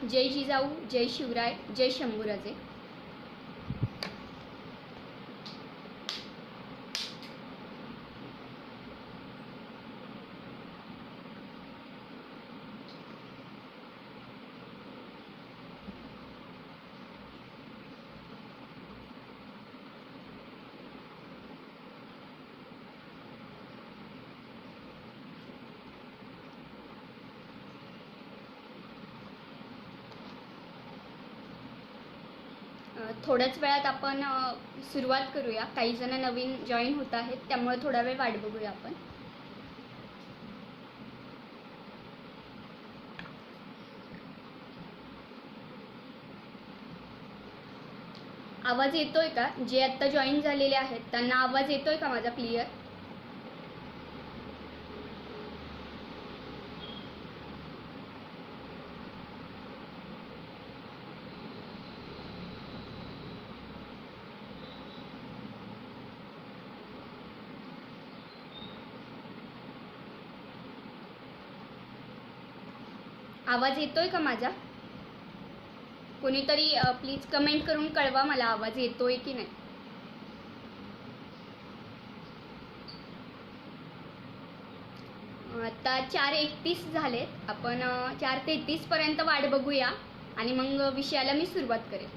जय जिजाऊ, जय शिवराय, जय शंभूराजे. थोड्याच वेळात आपण सुरुवात करूया. काही जण नवीन जॉईन होत आहेत, त्यामुळे थोडा वेळ वाट बघूया आपण. आवाज येतोय का? जे आत्ता जॉईन झालेले आहेत त्यांना आवाज येतोय का माझा क्लिअर? आवाज येतोय का माझा? कोणीतरी प्लीज कमेंट करून कळवा मला आवाज येतोय की नाही. आता 4:31 झालेत. आपण 4:33 पर्यंत वाट बघूया आणि मग विषयाला मी सुरुवात करेन.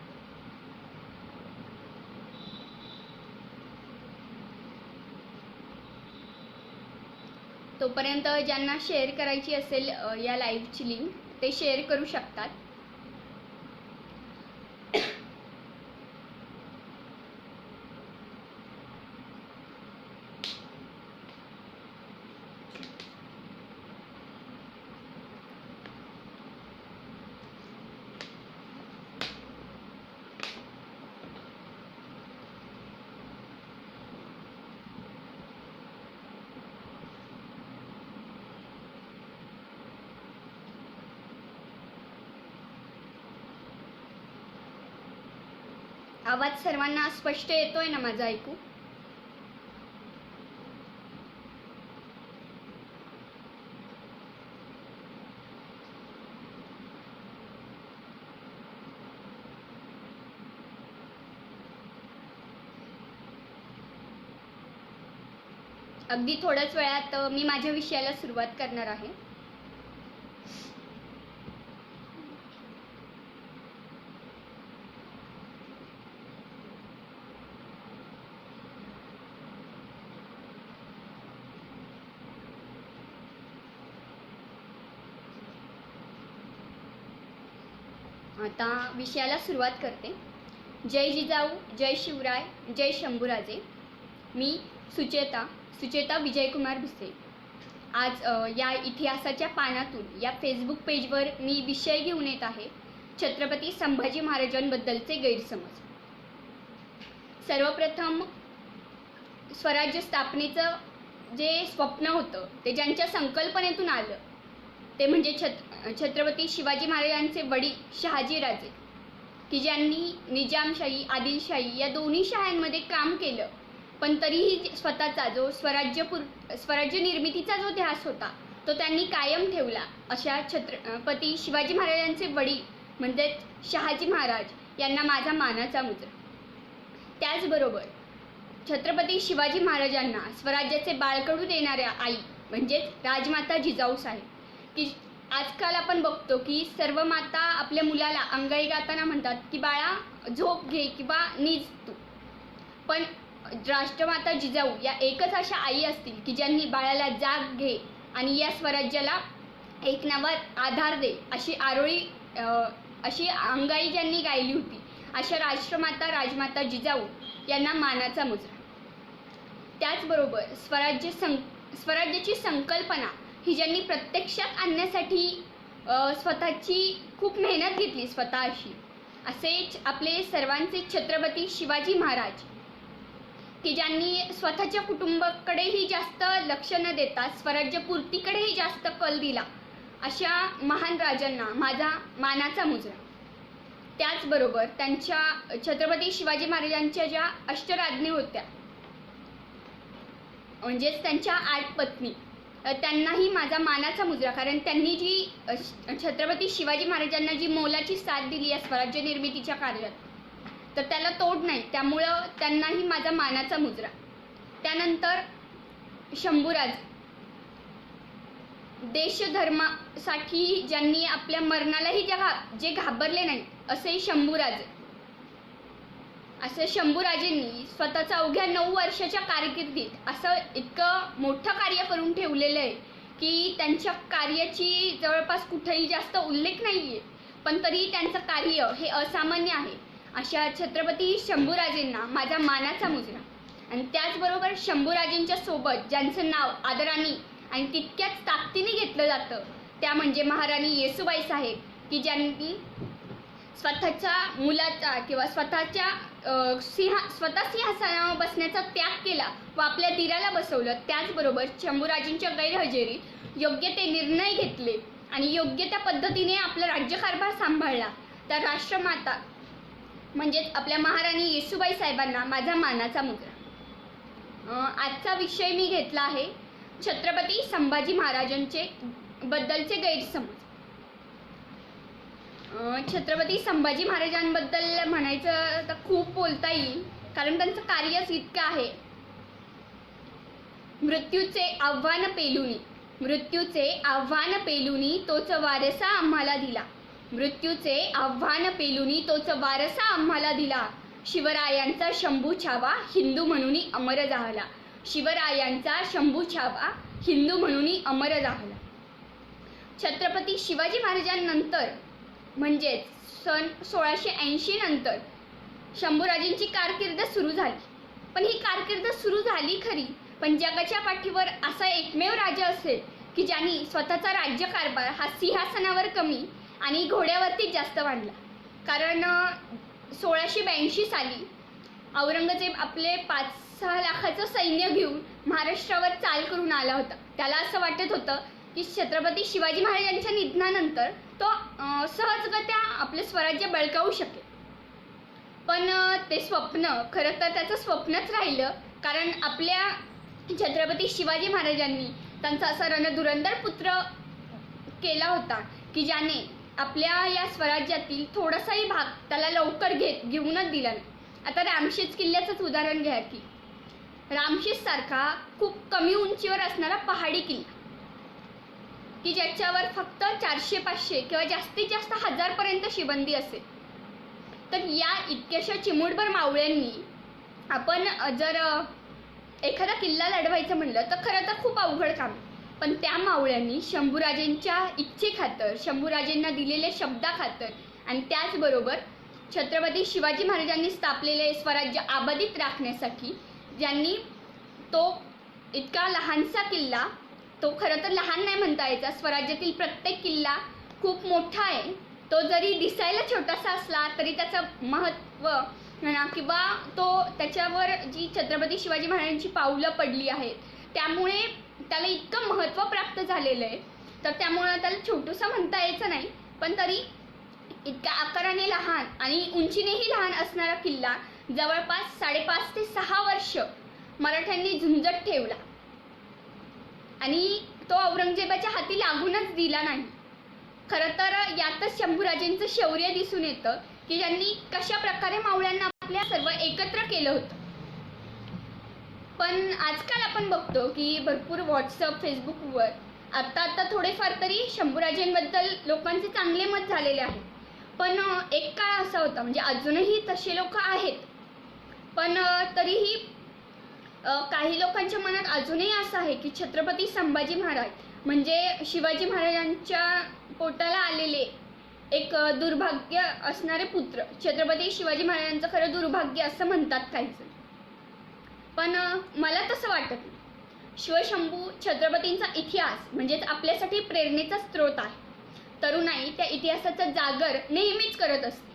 तोपर्यंत ज्यांना शेअर करायची असेल या लाईव्हची लिंक ते शेअर करू शकतात. आवाज सर्वांना स्पष्ट येतोय ना माझा ऐकू? अगदी थोड्याच वेळात मी माझ्या विषयाला सुरुवात करणार आहे. आता विषयाला सुरुवात करते. जय जिजाऊ, जय शिवराय, जय शंभूराजे. मी सुचेता विजयकुमार भिसे. आज या इतिहासाच्या पानातून या फेसबुक पेजवर मी विषय घेऊन येत आहे छत्रपती संभाजी महाराजांबद्दलचे गैरसमज. सर्वप्रथम स्वराज्य स्थापनेचं जे स्वप्न होतं ते ज्यांच्या संकल्पनेतून आलं ते म्हणजे छत्रपती शिवाजी महाराजांचे वडील शहाजीराजे, की ज्यांनी निजामशाही आदिलशाही या दोन्ही शाह्यांमध्ये काम केलं, पण तरीही स्वतःचा जो स्वराज्य निर्मितीचा जो ध्यास होता तो त्यांनी कायम ठेवला. अशा छत्रपती शिवाजी महाराजांचे वडील म्हणजेच शहाजी महाराज यांना माझा मानाचा मुजरा. त्याचबरोबर छत्रपती शिवाजी महाराजांना स्वराज्याचे बाळकडू देणाऱ्या आई म्हणजेच राजमाता जिजाऊसाहेब, की आजकाल आपण बघतो की सर्व माता आपल्या मुलाला अंगाई गाताना म्हणतात की बाळा झोप घे किंवा निज तू, पण राष्ट्रमाता जिजाऊ या एकच अशा आई असतील की ज्यांनी बाळाला जाग घे आणि या स्वराज्याला एक नवा आधार दे अशी अशी अंगाई ज्यांनी गायली होती, अशा राष्ट्रमाता राजमाता जिजाऊ यांना मानाचा मुजरा. त्याचबरोबर स्वराज्याची संकल्पना ही ज्यांनी प्रत्यक्षात आणण्यासाठी स्वतःची खूप मेहनत घेतली स्वतःशी, असेच आपले सर्वांचे छत्रपती शिवाजी महाराज, की ज्यांनी स्वतःच्या कुटुंबाकडेही जास्त लक्ष न देता स्वराज्यपूर्तीकडेही जास्त कल दिला, अशा महान राजांना माझा मानाचा मुजरा. त्याचबरोबर त्यांच्या छत्रपती शिवाजी महाराजांच्या ज्या अष्टराज्ञी होत्या म्हणजेच त्यांच्या 8 पत्नी, त्यांनाही माझा मानाचा मुजरा, कारण त्यांनी जी छत्रपती शिवाजी महाराजांना जी मोलाची साथ दिली या स्वराज्य निर्मितीच्या कार्यात, तर त्याला तोड नाही, त्यामुळं त्यांनाही माझा मानाचा मुजरा. त्यानंतर शंभूराज, देशधर्मासाठी ज्यांनी आपल्या मरणालाही जे घाबरले नाही असे शंभूराज. असं शंभूराजेंनी स्वतःचा अवघ्या 9 वर्षाच्या कारकिर्दीत असं इतकं मोठं कार्य करून ठेवलेलं आहे की त्यांच्या कार्याची जवळपास कुठेही जास्त उल्लेख नाही आहे, पण तरी त्यांचं कार्य हे असामान्य आहे. अशा छत्रपती शंभूराजेंना माझा मानाचा मुजरा. आणि त्याचबरोबर शंभूराजेंच्या सोबत ज्यांचं नाव आदराने आणि तितक्याच ताकदीने घेतलं जातं त्या म्हणजे महाराणी येसूबाई साहेब, की ज्यांनी स्वतःच्या मुलाचा किंवा स्वतः सिंहासनावर बसण्याचा त्याग केला व आपल्या दिराला बसवलं. त्याचबरोबर शंभूराजेंच्या गैरहजेरीत योग्य ते निर्णय घेतले आणि योग्य त्या पद्धतीने आपला राज्यकारभार सांभाळला. तर राष्ट्रमाता म्हणजेच आपल्या महाराणी येसूबाई साहेबांना माझा मानाचा मुजरा. आजचा विषय मी घेतला आहे छत्रपती संभाजी महाराजांचे बद्दलचे गैरसमज. छत्रपती संभाजी महाराजांबद्दल म्हणायचं तर खूप बोलता येईल, कारण त्यांचं कार्यच इतकं आहे. मृत्यूचे आव्हान पेलुनी तोच वारसा आम्हाला दिला. मृत्यूचे आव्हान पेलुनी तोच वारसा आम्हाला दिला. शिवरायांचा शंभू छावा हिंदू म्हणून अमर जाहला. शिवरायांचा शंभू छावा हिंदू म्हणून अमर जाहला. छत्रपती शिवाजी महाराजांनंतर म्हणजेच सन 1680 नंतर शंभूराजेंची कारकीर्द सुरू झाली. पण ही कारकीर्द सुरू झाली खरी, पण जगाच्या पाठीवर असा एकमेव राजा असेल की ज्यांनी स्वतःचा राज्यकारभार हा सिंहासनावर कमी आणि घोड्यावरती जास्त वाढला. कारण 1682 साली औरंगजेब आपले 5-6 लाखाचं सैन्य घेऊन महाराष्ट्रावर चाल करून आला होता. त्याला असं वाटत होतं की छत्रपती शिवाजी महाराजांच्या निधनानंतर तो सहजगत्या आपले स्वराज्य बळकावू शकेल. पण ते स्वप्न खरं तर त्याचं स्वप्नच राहिलं, कारण आपल्या छत्रपती शिवाजी महाराजांनी त्यांचा असा रणधुरंदर पुत्र केला होता की ज्याने आपल्या या स्वराज्यातील थोडासाही भाग त्याला लवकर घेऊनच दिला नाही. आता रामशेज किल्ल्याचंच उदाहरण घ्या की रामशेज सारखा खूप कमी उंचीवर असणारा पहाडी किल्ला की ज्याच्यावर फक्त 400-500 किंवा जास्तीत जास्त 1000 पर्यंत शिबंदी असेल, तर या इतक्याशा चिमूटभर मावळ्यांनी आपण जर एखादा किल्ला लढवायचं म्हणलं तर खरं तर खूप अवघड काम. पण त्या मावळ्यांनी शंभूराजेंच्या इच्छेखातर, शंभूराजेंना दिलेल्या शब्दाखातर आणि त्याचबरोबर छत्रपती शिवाजी महाराजांनी स्थापलेले स्वराज्य अबाधित राखण्यासाठी ज्यांनी तो इतका लहानसा किल्ला, तो खरं तर लहान नाही म्हणता यायचा, स्वराज्यातील प्रत्येक किल्ला खूप मोठा आहे. तो जरी दिसायला छोटासा असला तरी त्याचं महत्त्व म्हणा किंवा तो त्याच्यावर जी छत्रपती शिवाजी महाराजांची पावलं पडली आहेत त्यामुळे त्याला इतकं महत्त्व प्राप्त झालेलं आहे. तर त्यामुळं त्याला छोटूसा म्हणता यायचं नाही, पण तरी इतक्या आकाराने लहान आणि उंचीनेही लहान असणारा किल्ला जवळपास 5.5 ते 6 वर्ष मराठ्यांनी झुंजत ठेवला आणि तो औरंगजेबाच्या हाती लागूनच दिला नाही. खरं तर यातच शंभूराजेंचं शौर्य दिसून येतं की ज्यांनी कशा प्रकारे मावळ्यांना आपल्या सर्व एकत्र केलं होतं. पण आजकाल आपण बघतो की भरपूर व्हॉट्सअप, फेसबुकवर आता थोडेफार तरी शंभूराजेंबद्दल लोकांचे चांगले मत झालेले आहे. पण एक काळ असा होता, म्हणजे अजूनही तसे लोक आहेत, पण तरीही काही लोकांच्या मनात अजूनही असं आहे की छत्रपती संभाजी महाराज म्हणजे शिवाजी महाराजांच्या पोटाला आलेले एक दुर्भाग्य असणारे पुत्र. छत्रपती शिवाजी महाराजांचं खरं दुर्भाग्य असं म्हणतात काही जण, पण मला तसं वाटत नाही. शिवशंभू छत्रपतींचा इतिहास म्हणजेच आपल्यासाठी प्रेरणेचा स्रोत आहे. तरुणाई त्या इतिहासाचा जागर नेहमीच करत असते.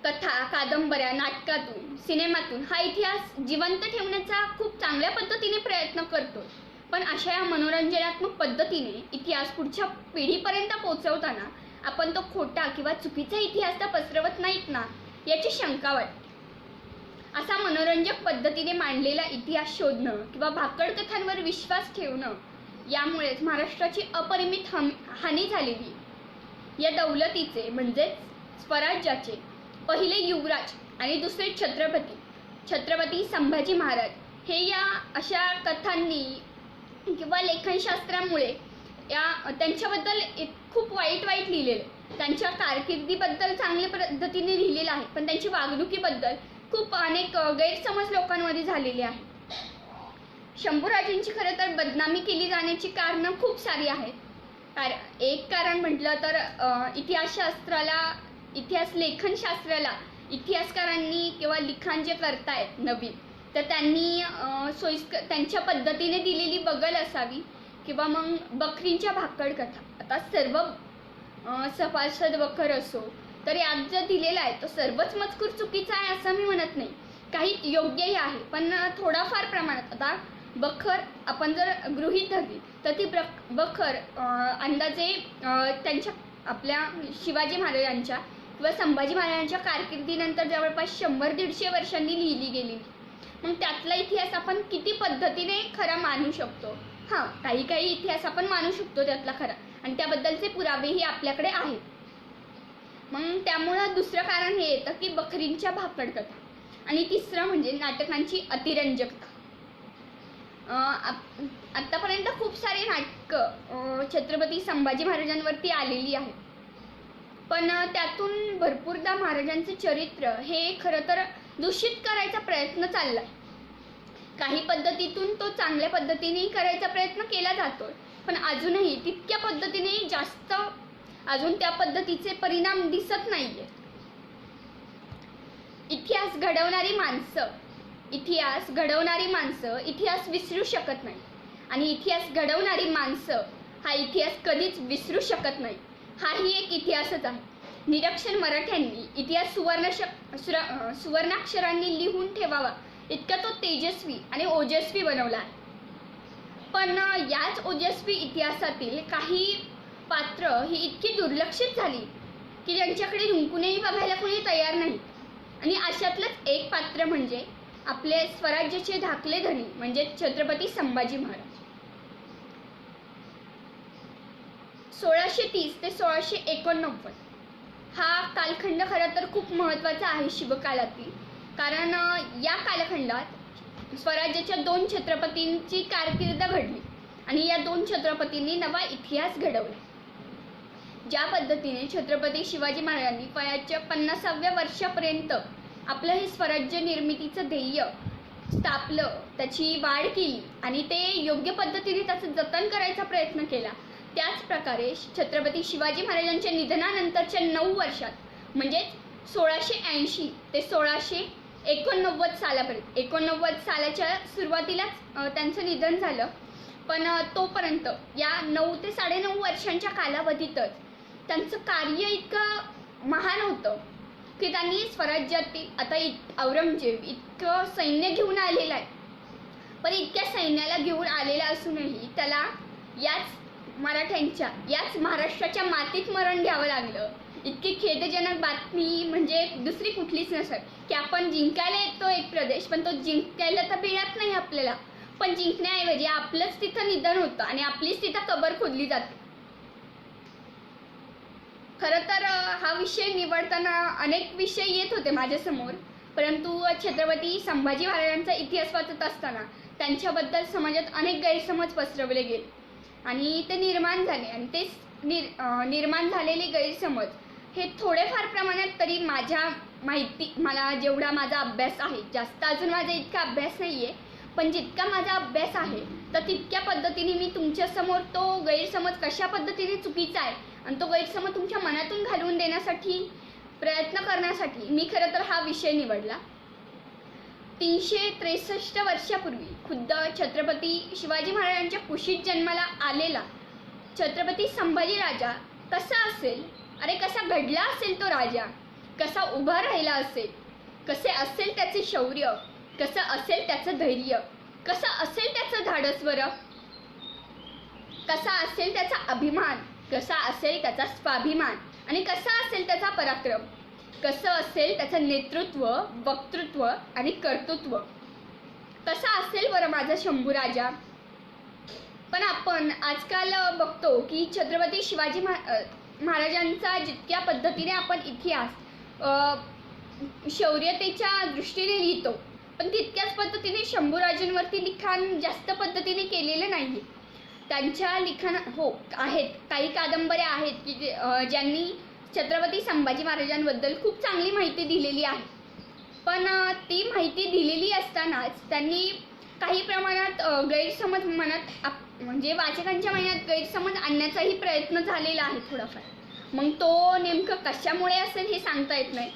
कथा, कादंबऱ्या, नाटकातून, सिनेमातून हा इतिहास जिवंत ठेवण्याचा खूप चांगल्या पद्धतीने प्रयत्न करतो. पण अशा या मनोरंजनात्मक पद्धतीने इतिहास पुढच्या पिढीपर्यंत पोहोचवताना आपण तो खोटा किंवा चुकीचा इतिहास तर पसरवत नाहीत ना, याची शंका वाटते. असा मनोरंजक पद्धतीने मांडलेला इतिहास शोधणं किंवा भाकड कथांवर विश्वास ठेवणं यामुळेच महाराष्ट्राची अपरिमित हानी झालेली. या दौलतीचे म्हणजेच स्वराज्याचे पहिले युवराज आणि दुसरे छत्रपती संभाजी महाराज हे या अशा कथांनी किंवा लेखनशास्त्रामुळे त्यांच्याबद्दल खूप वाईट लिहिलेलं. त्यांच्या कारकिर्दीबद्दल चांगल्या पद्धतीने लिहिलेलं आहे, पण त्यांची वागणुकीबद्दल खूप अनेक गैरसमज लोकांमध्ये झालेले आहे. शंभूराजांची खरं तर बदनामी केली जाण्याची कारणं खूप सारी आहेत. एक कारण म्हटलं तर इतिहास लेखनशास्त्राला इतिहासकारांनी किंवा लिखाण जे करतायत नवीन, तर त्यांनी त्यांच्या पद्धतीने दिलेली बगल असावी किंवा मग बकरींच्या भाकड कथा. आता सर्व सभासद बखर असो तर यात जर दिलेला आहे तो सर्वच मजकूर चुकीचा आहे असं मी म्हणत नाही. काही योग्यही आहे, पण थोडाफार प्रमाणात. आता बखर आपण जर गृहीत धरली तर ती बखर अंदाजे त्यांच्या आपल्या शिवाजी महाराजांच्या किंवा संभाजी महाराजांच्या कारकिर्दीनंतर जवळपास 100-150 वर्षांनी लिहिली गेली. मग त्यातला इतिहास आपण किती पद्धतीने खरा मानू शकतो? हां, काही इतिहास आपण मानू शकतो त्यातला खरा, आणि त्याबद्दलचे पुरावेही आपल्याकडे आहेत. मग त्यामुळं दुसरं कारण हे येतं की बकरींच्या भाकड कथा, आणि तिसरं म्हणजे नाटकांची अतिरंजकता. आत्तापर्यंत खूप सारे नाटकं छत्रपती संभाजी महाराजांवरती आलेली आहेत, पण त्यातून भरपूरदा महाराजांचे चरित्र हे खरं तर दूषित करायचा प्रयत्न चाललाय. काही पद्धतीतून तो चांगल्या पद्धतीने करायचा प्रयत्न केला जातोय, पण अजूनही तितक्या पद्धतीने जास्त अजून त्या पद्धतीचे परिणाम दिसत नाहीये. इतिहास घडवणारी माणसं इतिहास विसरू शकत नाही, आणि इतिहास घडवणारी माणसं हा इतिहास कधीच विसरू शकत नाही. हाही एक इतिहासच आहे. निरक्षर मराठ्यांनी इतिहास सुवर्णाक्षरांनी लिहून ठेवावा इतका तो तेजस्वी आणि ओजस्वी बनवला आहे. पण याच ओजस्वी इतिहासातील काही पात्र ही इतकी दुर्लक्षित झाली की त्यांच्याकडे रुंकूनही बघायला कोणी तयार नाही. आणि अशातलंच एक पात्र म्हणजे आपले स्वराज्याचे धाकले धनी म्हणजे छत्रपती संभाजी महाराज. 1630 ते 1689 हा कालखंड खरं तर खूप महत्त्वाचा आहे शिवकालातील, कारण या कालखंडात स्वराज्याच्या 2 छत्रपतींची कारकीर्द घडली आणि या 2 छत्रपतींनी नवा इतिहास घडवला. ज्या पद्धतीने छत्रपती शिवाजी महाराजांनी वयाच्या 50व्या वर्षापर्यंत आपलं हे स्वराज्य निर्मितीचं ध्येय स्थापलं, त्याची वाढ केली आणि ते योग्य पद्धतीने त्याचं जतन करायचा प्रयत्न केला, त्याच प्रकारे छत्रपती शिवाजी महाराजांच्या निधनानंतरच्या 9 वर्षात म्हणजेच 1680 ते 1689 सालापर्यंत, 89 सालाच्या सुरुवातीलाच त्यांचं निधन झालं, पण तोपर्यंत या 9 ते 9.5 वर्षांच्या कालावधीतच त्यांचं कार्य इतकं महान होतं की त्यांनी स्वराज्यातील आता औरंगजेब इतकं सैन्य घेऊन आलेलं आहे, पण इतक्या सैन्याला घेऊन आलेला असूनही त्याला याच महाराष्ट्राच्या मातीत मरण घ्यावं लागलं. इतकी खेदजनक बातमी म्हणजे दुसरी कुठलीच नसेल की आपण जिंकायला येतो एक प्रदेश, पण तो जिंकायला तर मिळत नाही आपल्याला, पण जिंकण्याऐवजी आपलंच तिथं निधन होतं आणि आपलीच तिथं कबर खोदली जाते. खरं तर हा विषय निवडताना अनेक विषय येत होते माझ्यासमोर, परंतु छत्रपती संभाजी महाराजांचा इतिहास वाचत असताना त्यांच्याबद्दल समाजात अनेक गैरसमज पसरवले गेले आणि ते निर्माण झाले, आणि ते निर्माण झालेले गैरसमज हे थोडेफार प्रमाणात तरी मला जेवढा माझा अभ्यास आहे, जास्त अजून माझा इतका अभ्यास नाही आहे, पण जितका माझा अभ्यास आहे तर तितक्या पद्धतीने मी तुमच्यासमोर तो गैरसमज कशा पद्धतीने चुकीचा आहे आणि तो गैरसमज तुमच्या मनातून घालवून देण्यासाठी प्रयत्न करण्यासाठी मी खरं तर हा विषय निवडला. 363 वर्षापूर्वी खुद्द छत्रपती शिवाजी महाराजांच्या कुशीत जन्माला आलेला छत्रपती संभाजी राजा कसा असेल, अरे कसा घडला असेल तो राजा, कसा उभा राहिला असेल, कसे असेल त्याचे शौर्य, कसं असेल त्याचं धैर्य, कसं असेल त्याचं धाडस बरं, कसा असेल त्याचा अभिमान, कसा असेल त्याचा स्वाभिमान आणि कसा असेल त्याचा पराक्रम, कसं असेल त्याचं नेतृत्व, वक्तृत्व आणि कर्तृत्व कसा असेल बरं माझा शंभू राजा. पण आपण आजकाल बघतो की छत्रपती शिवाजी महाराजांचा जितक्या पद्धतीने आपण इतिहास शौर्यतेच्या दृष्टीने लिहितो, पण तितक्याच पद्धतीने शंभूराजांवरती लिखाण जास्त पद्धतीने केलेलं नाही. त्यांच्या लिखाण हो आहेत, काही कादंबऱ्या आहेत की ज्यांनी छत्रपती संभाजी महाराजांबद्दल खूप चांगली माहिती दिलेली आहे. पण ती माहिती दिलेली असतानाच त्यांनी काही प्रमाणात गैरसमज मनात म्हणजे वाचकांच्या मनात गैरसमज आणण्याचाही प्रयत्न झालेला आहे थोडाफार. मग तो नेमकं कशामुळे असेल हे सांगता येत नाही.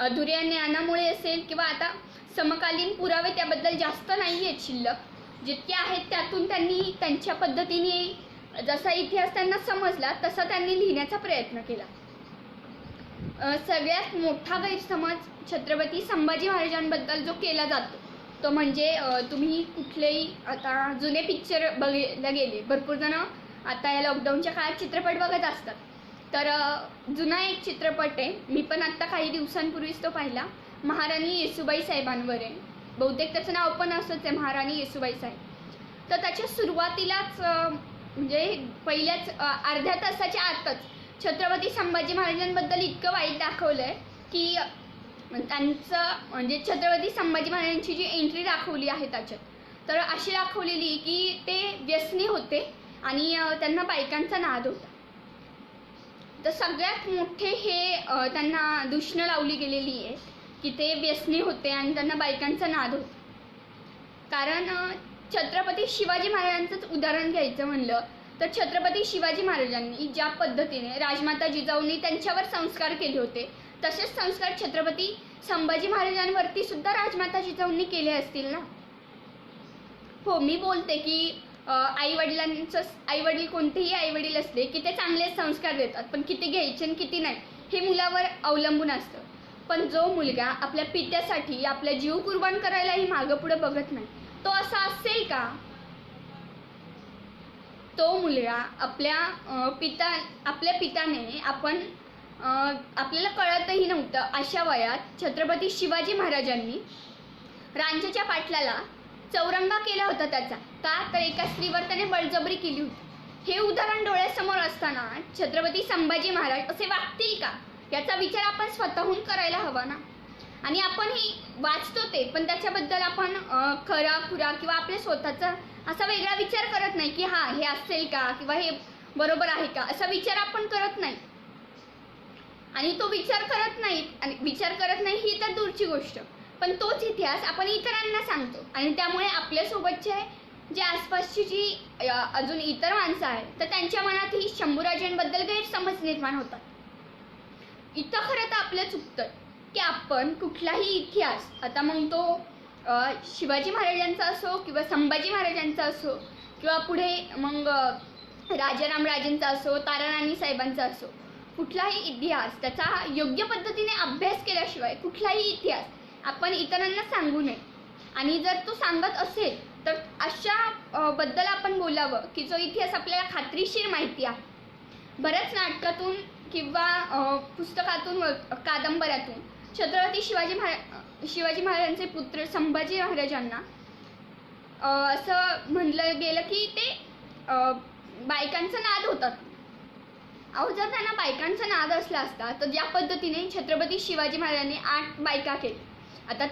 अधुऱ्या ज्ञानामुळे असेल किंवा आता समकालीन पुरावे त्याबद्दल जास्त नाही आहेत शिल्लक. जितके आहेत त्यातून त्यांनी त्यांच्या पद्धतीने जसा इतिहास त्यांना समजला तसा त्यांनी लिहिण्याचा प्रयत्न केला. सगळ्यात मोठा गैरसमज छत्रपती संभाजी महाराजांबद्दल जो केला जातो तो म्हणजे तुम्ही कुठलेही आता जुने पिक्चर बघायला गेले, भरपूर जण आता या लॉकडाऊनच्या काळात चित्रपट बघत असतात. तर जुना एक चित्रपट आहे, मी पण आत्ता काही दिवसांपूर्वीच तो पाहिला, महाराणी येसूबाई साहेबांवर आहे. बहुतेक त्याचं नाव पण असंच आहे, महाराणी येसूबाई साहेब. तर त्याच्या सुरुवातीलाच म्हणजे पहिल्याच अर्ध्या तासाच्या आतच छत्रपती संभाजी महाराजांबद्दल इतकं वाईट दाखवलं आहे की त्यांचं म्हणजे छत्रपती संभाजी महाराजांची जी एंट्री दाखवली आहे त्याच्यात, तर अशी दाखवलेली की ते व्यसनी होते आणि त्यांना बायकांचा नाद होता. तर सगळ्यात मोठे हे त्यांना दूषणं लावली गेलेली आहे की ते व्यसनी होते आणि त्यांना बायकांचा नाद होता. कारण छत्रपती शिवाजी महाराजांचंच उदाहरण घ्यायचं म्हणलं तर छत्रपती शिवाजी महाराजांनी ज्या पद्धतीने राजमाता जिजाऊंनी त्यांच्यावर संस्कार केले होते तसेच संस्कार छत्रपती संभाजी महाराजांवरती सुद्धा राजमाता जिजाऊंनी केले असतील ना. हो, मी बोलते की आईवडील कोणतेही आईवडील असले की ते चांगले संस्कार देतात, पण किती घ्यायचे आणि किती नाही हे मुलावर अवलंबून असतं. पण जो मुलगा आपल्या पित्यासाठी आपला जीव कुर्बान करायलाही मागं पुढे बघत नाही, तो असा असेल का? तो मुलगा आपल्या पित्याने आपल्याला कळतही नव्हतं अशा वयात छत्रपती शिवाजी महाराजांनी रांझेच्या पाटलाला चौरंगा केला होता त्याचा. का तर एका स्त्रीवर त्याने बळजबरी केली होती. हे उदाहरण डोळ्यासमोर असताना छत्रपती संभाजी महाराज असे वागतील का याचा विचार आपण स्वतःहून करायला हवा ना. आणि आपणही वाचतो ते, पण त्याच्याबद्दल आपण खरा खुरा किंवा आपल्या स्वतःचा असा वेगळा विचार करत नाही की हा हे असेल का किंवा हे बरोबर आहे का असा विचार आपण करत नाही. आणि तो विचार करत नाही ही तर दूरची गोष्ट, पण तोच इतिहास आपण इतरांना सांगतो आणि त्यामुळे आपल्यासोबतचे जे आसपासची जी अजून इतर माणसं आहेत तर त्यांच्या मनातही शंभूराजांबद्दल गैरसमज निर्माण होतात. इथं खरं तर आपलं चुकतं की आपण कुठलाही इतिहास आता मग तो शिवाजी महाराजांचा असो किंवा संभाजी महाराजांचा असो किंवा पुढे मग राजारामराजेंचा असो, ताराराणी साहेबांचा असो, कुठलाही इतिहास त्याचा योग्य पद्धतीने अभ्यास केल्याशिवाय कुठलाही इतिहास आपण इतरांना सांगू नये. आणि जर तो सांगत असेल तर अशा बद्दल आपण बोलावं की जो इतिहास आपल्याला खात्रीशीर माहिती आहे. बऱ्याच नाटकातून किंवा पुस्तकातून कादंबऱ्यातून छत्रपती शिवाजी महाराजांचे पुत्र संभाजी महाराजांना असं म्हणलं गेलं की ते बायकांचा नाद होतात. अहो, जर त्यांना बायकांचा नाद असला असता तर ज्या पद्धतीने छत्रपती शिवाजी महाराजांनी 8 बायका केल्या, आता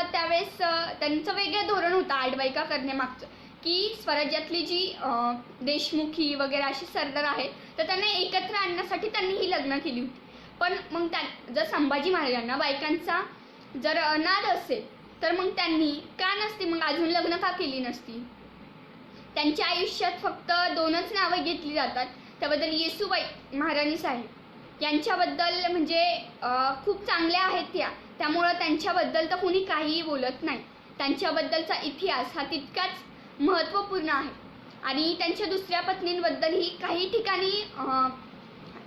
त्यावेळेस त्यांचं वेगळं धोरण होतं 8 बायका करण्यामागचं की स्वराज्यातली जी देशमुखी वगैरे अशी सरदार आहेत तर त्यांना एकत्र आणण्यासाठी त्यांनी ही लग्न केली होती. पण मग जर संभाजी महाराजांना बायकांचा जर नाद असेल तर मग त्यांनी का नसती मग अजून लग्न का केली नसती? त्यांच्या आयुष्यात फक्त 2च नावं घेतली जातात, त्याबद्दल येसूबाई महाराणी साहेब यांच्याबद्दल म्हणजे खूप चांगल्या आहेत त्यामुळं त्यांच्याबद्दल तर कुणी काहीही बोलत नाही. त्यांच्याबद्दलचा इतिहास हा तितकाच महत्त्वपूर्ण आहे. आणि त्यांच्या दुसऱ्या पत्नींबद्दलही काही ठिकाणी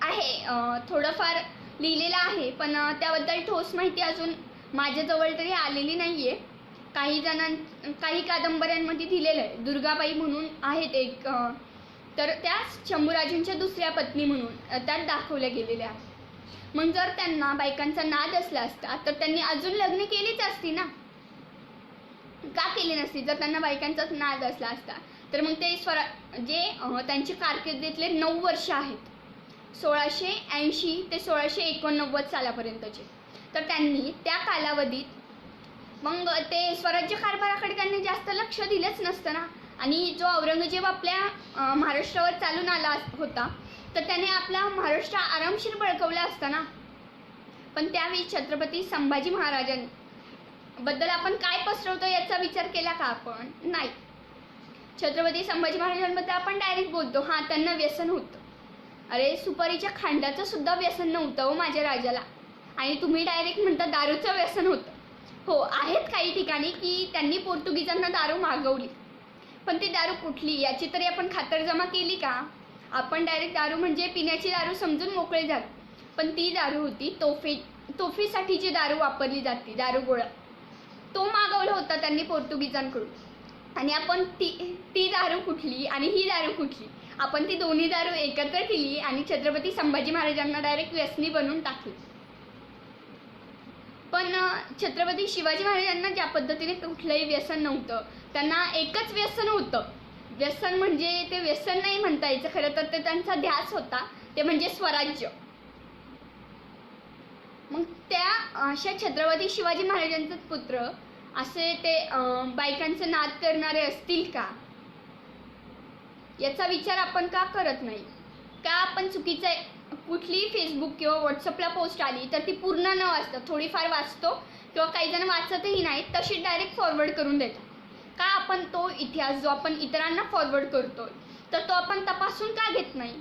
आहे थोडंफार लिहिलेलं आहे, पण त्याबद्दल ठोस माहिती अजून माझ्याजवळ तरी आलेली नाही आहे. काही कादंबऱ्यांमध्ये दिलेलं आहे. दुर्गाबाई म्हणून आहेत एक, तर त्या शंभूराजांच्या दुसऱ्या पत्नी म्हणून त्यात दाखवल्या गेलेल्या आहेत. मग जर त्यांना बायकांचा नाद असला असता तर त्यांनी अजून लग्न केलीच असती ना, का केली नसती? जर त्यांना बायकांचाच नाद असला असता तर मग ते त्यांची कारकिर्दीतले 9 वर्ष आहेत 1680 ते 1689 सालापर्यंतचे, तर त्यांनी त्या कालावधीत मग ते स्वराज्य कारभाराकडे त्यांनी जास्त लक्ष दिलंच नसतं ना. आणि जो औरंगजेब आपल्या महाराष्ट्रावर चालून आला होता तर त्याने आपला महाराष्ट्र आरामशीर बळकवला असता ना. पण त्यावेळी छत्रपती संभाजी महाराजांबद्दल आपण काय पसरवतो याचा विचार केला का आपण? नाही. छत्रपती संभाजी महाराजांबद्दल आपण डायरेक्ट बोलतो, हां त्यांना व्यसन होतं. अरे सुपारीच्या खांडाचं सुद्धा व्यसन नव्हतं हो माझ्या राजाला, आणि तुम्ही डायरेक्ट म्हणता दारूचं व्यसन होतं. हो, आहेत काही ठिकाणी की त्यांनी पोर्तुगीजांना दारू मागवली, पण ती दारू कुठली याची तरी आपण खातरजमा केली का? आपण डायरेक्ट दारू म्हणजे पिण्याची दारू समजून मोकळे झालो, पण ती दारू होती तोफीसाठी जी दारू वापरली जाते, दारू गोळा, तो मागवला होता त्यांनी पोर्तुगीजांकडून. आणि आपण ती दारू कुठली आणि ही दारू कुठली, आपण ती दोन्ही दारू एकत्र केली आणि छत्रपती संभाजी महाराजांना डायरेक्ट व्यसनी बनवून टाकली. पण छत्रपती शिवाजी महाराजांना ज्या पद्धतीने कुठलंही व्यसन नव्हतं, त्यांना एकच व्यसन होतं. व्यसन म्हणजे ते व्यसन नाही म्हणता यायचं, खरं तर ते त्यांचा ध्यास होता, ते म्हणजे स्वराज्य. मग त्या अशा छत्रपती शिवाजी महाराजांचे पुत्र असे ते बायकांचे नाद करणारे असतील का, याचा विचार आपण का करत नाही? का आपण चुकीचं कुठलीही फेसबुक किंवा व्हॉट्सअपला पोस्ट आली तर ती पूर्ण न वाचता थोडीफार वाचतो, किंवा काही जण वाचतही नाहीत, तशी डायरेक्ट फॉरवर्ड करून देतो. का आपण तो इतिहास जो आपण इतरांना फॉरवर्ड करतो तर तो आपण तपासून का घेत नाही?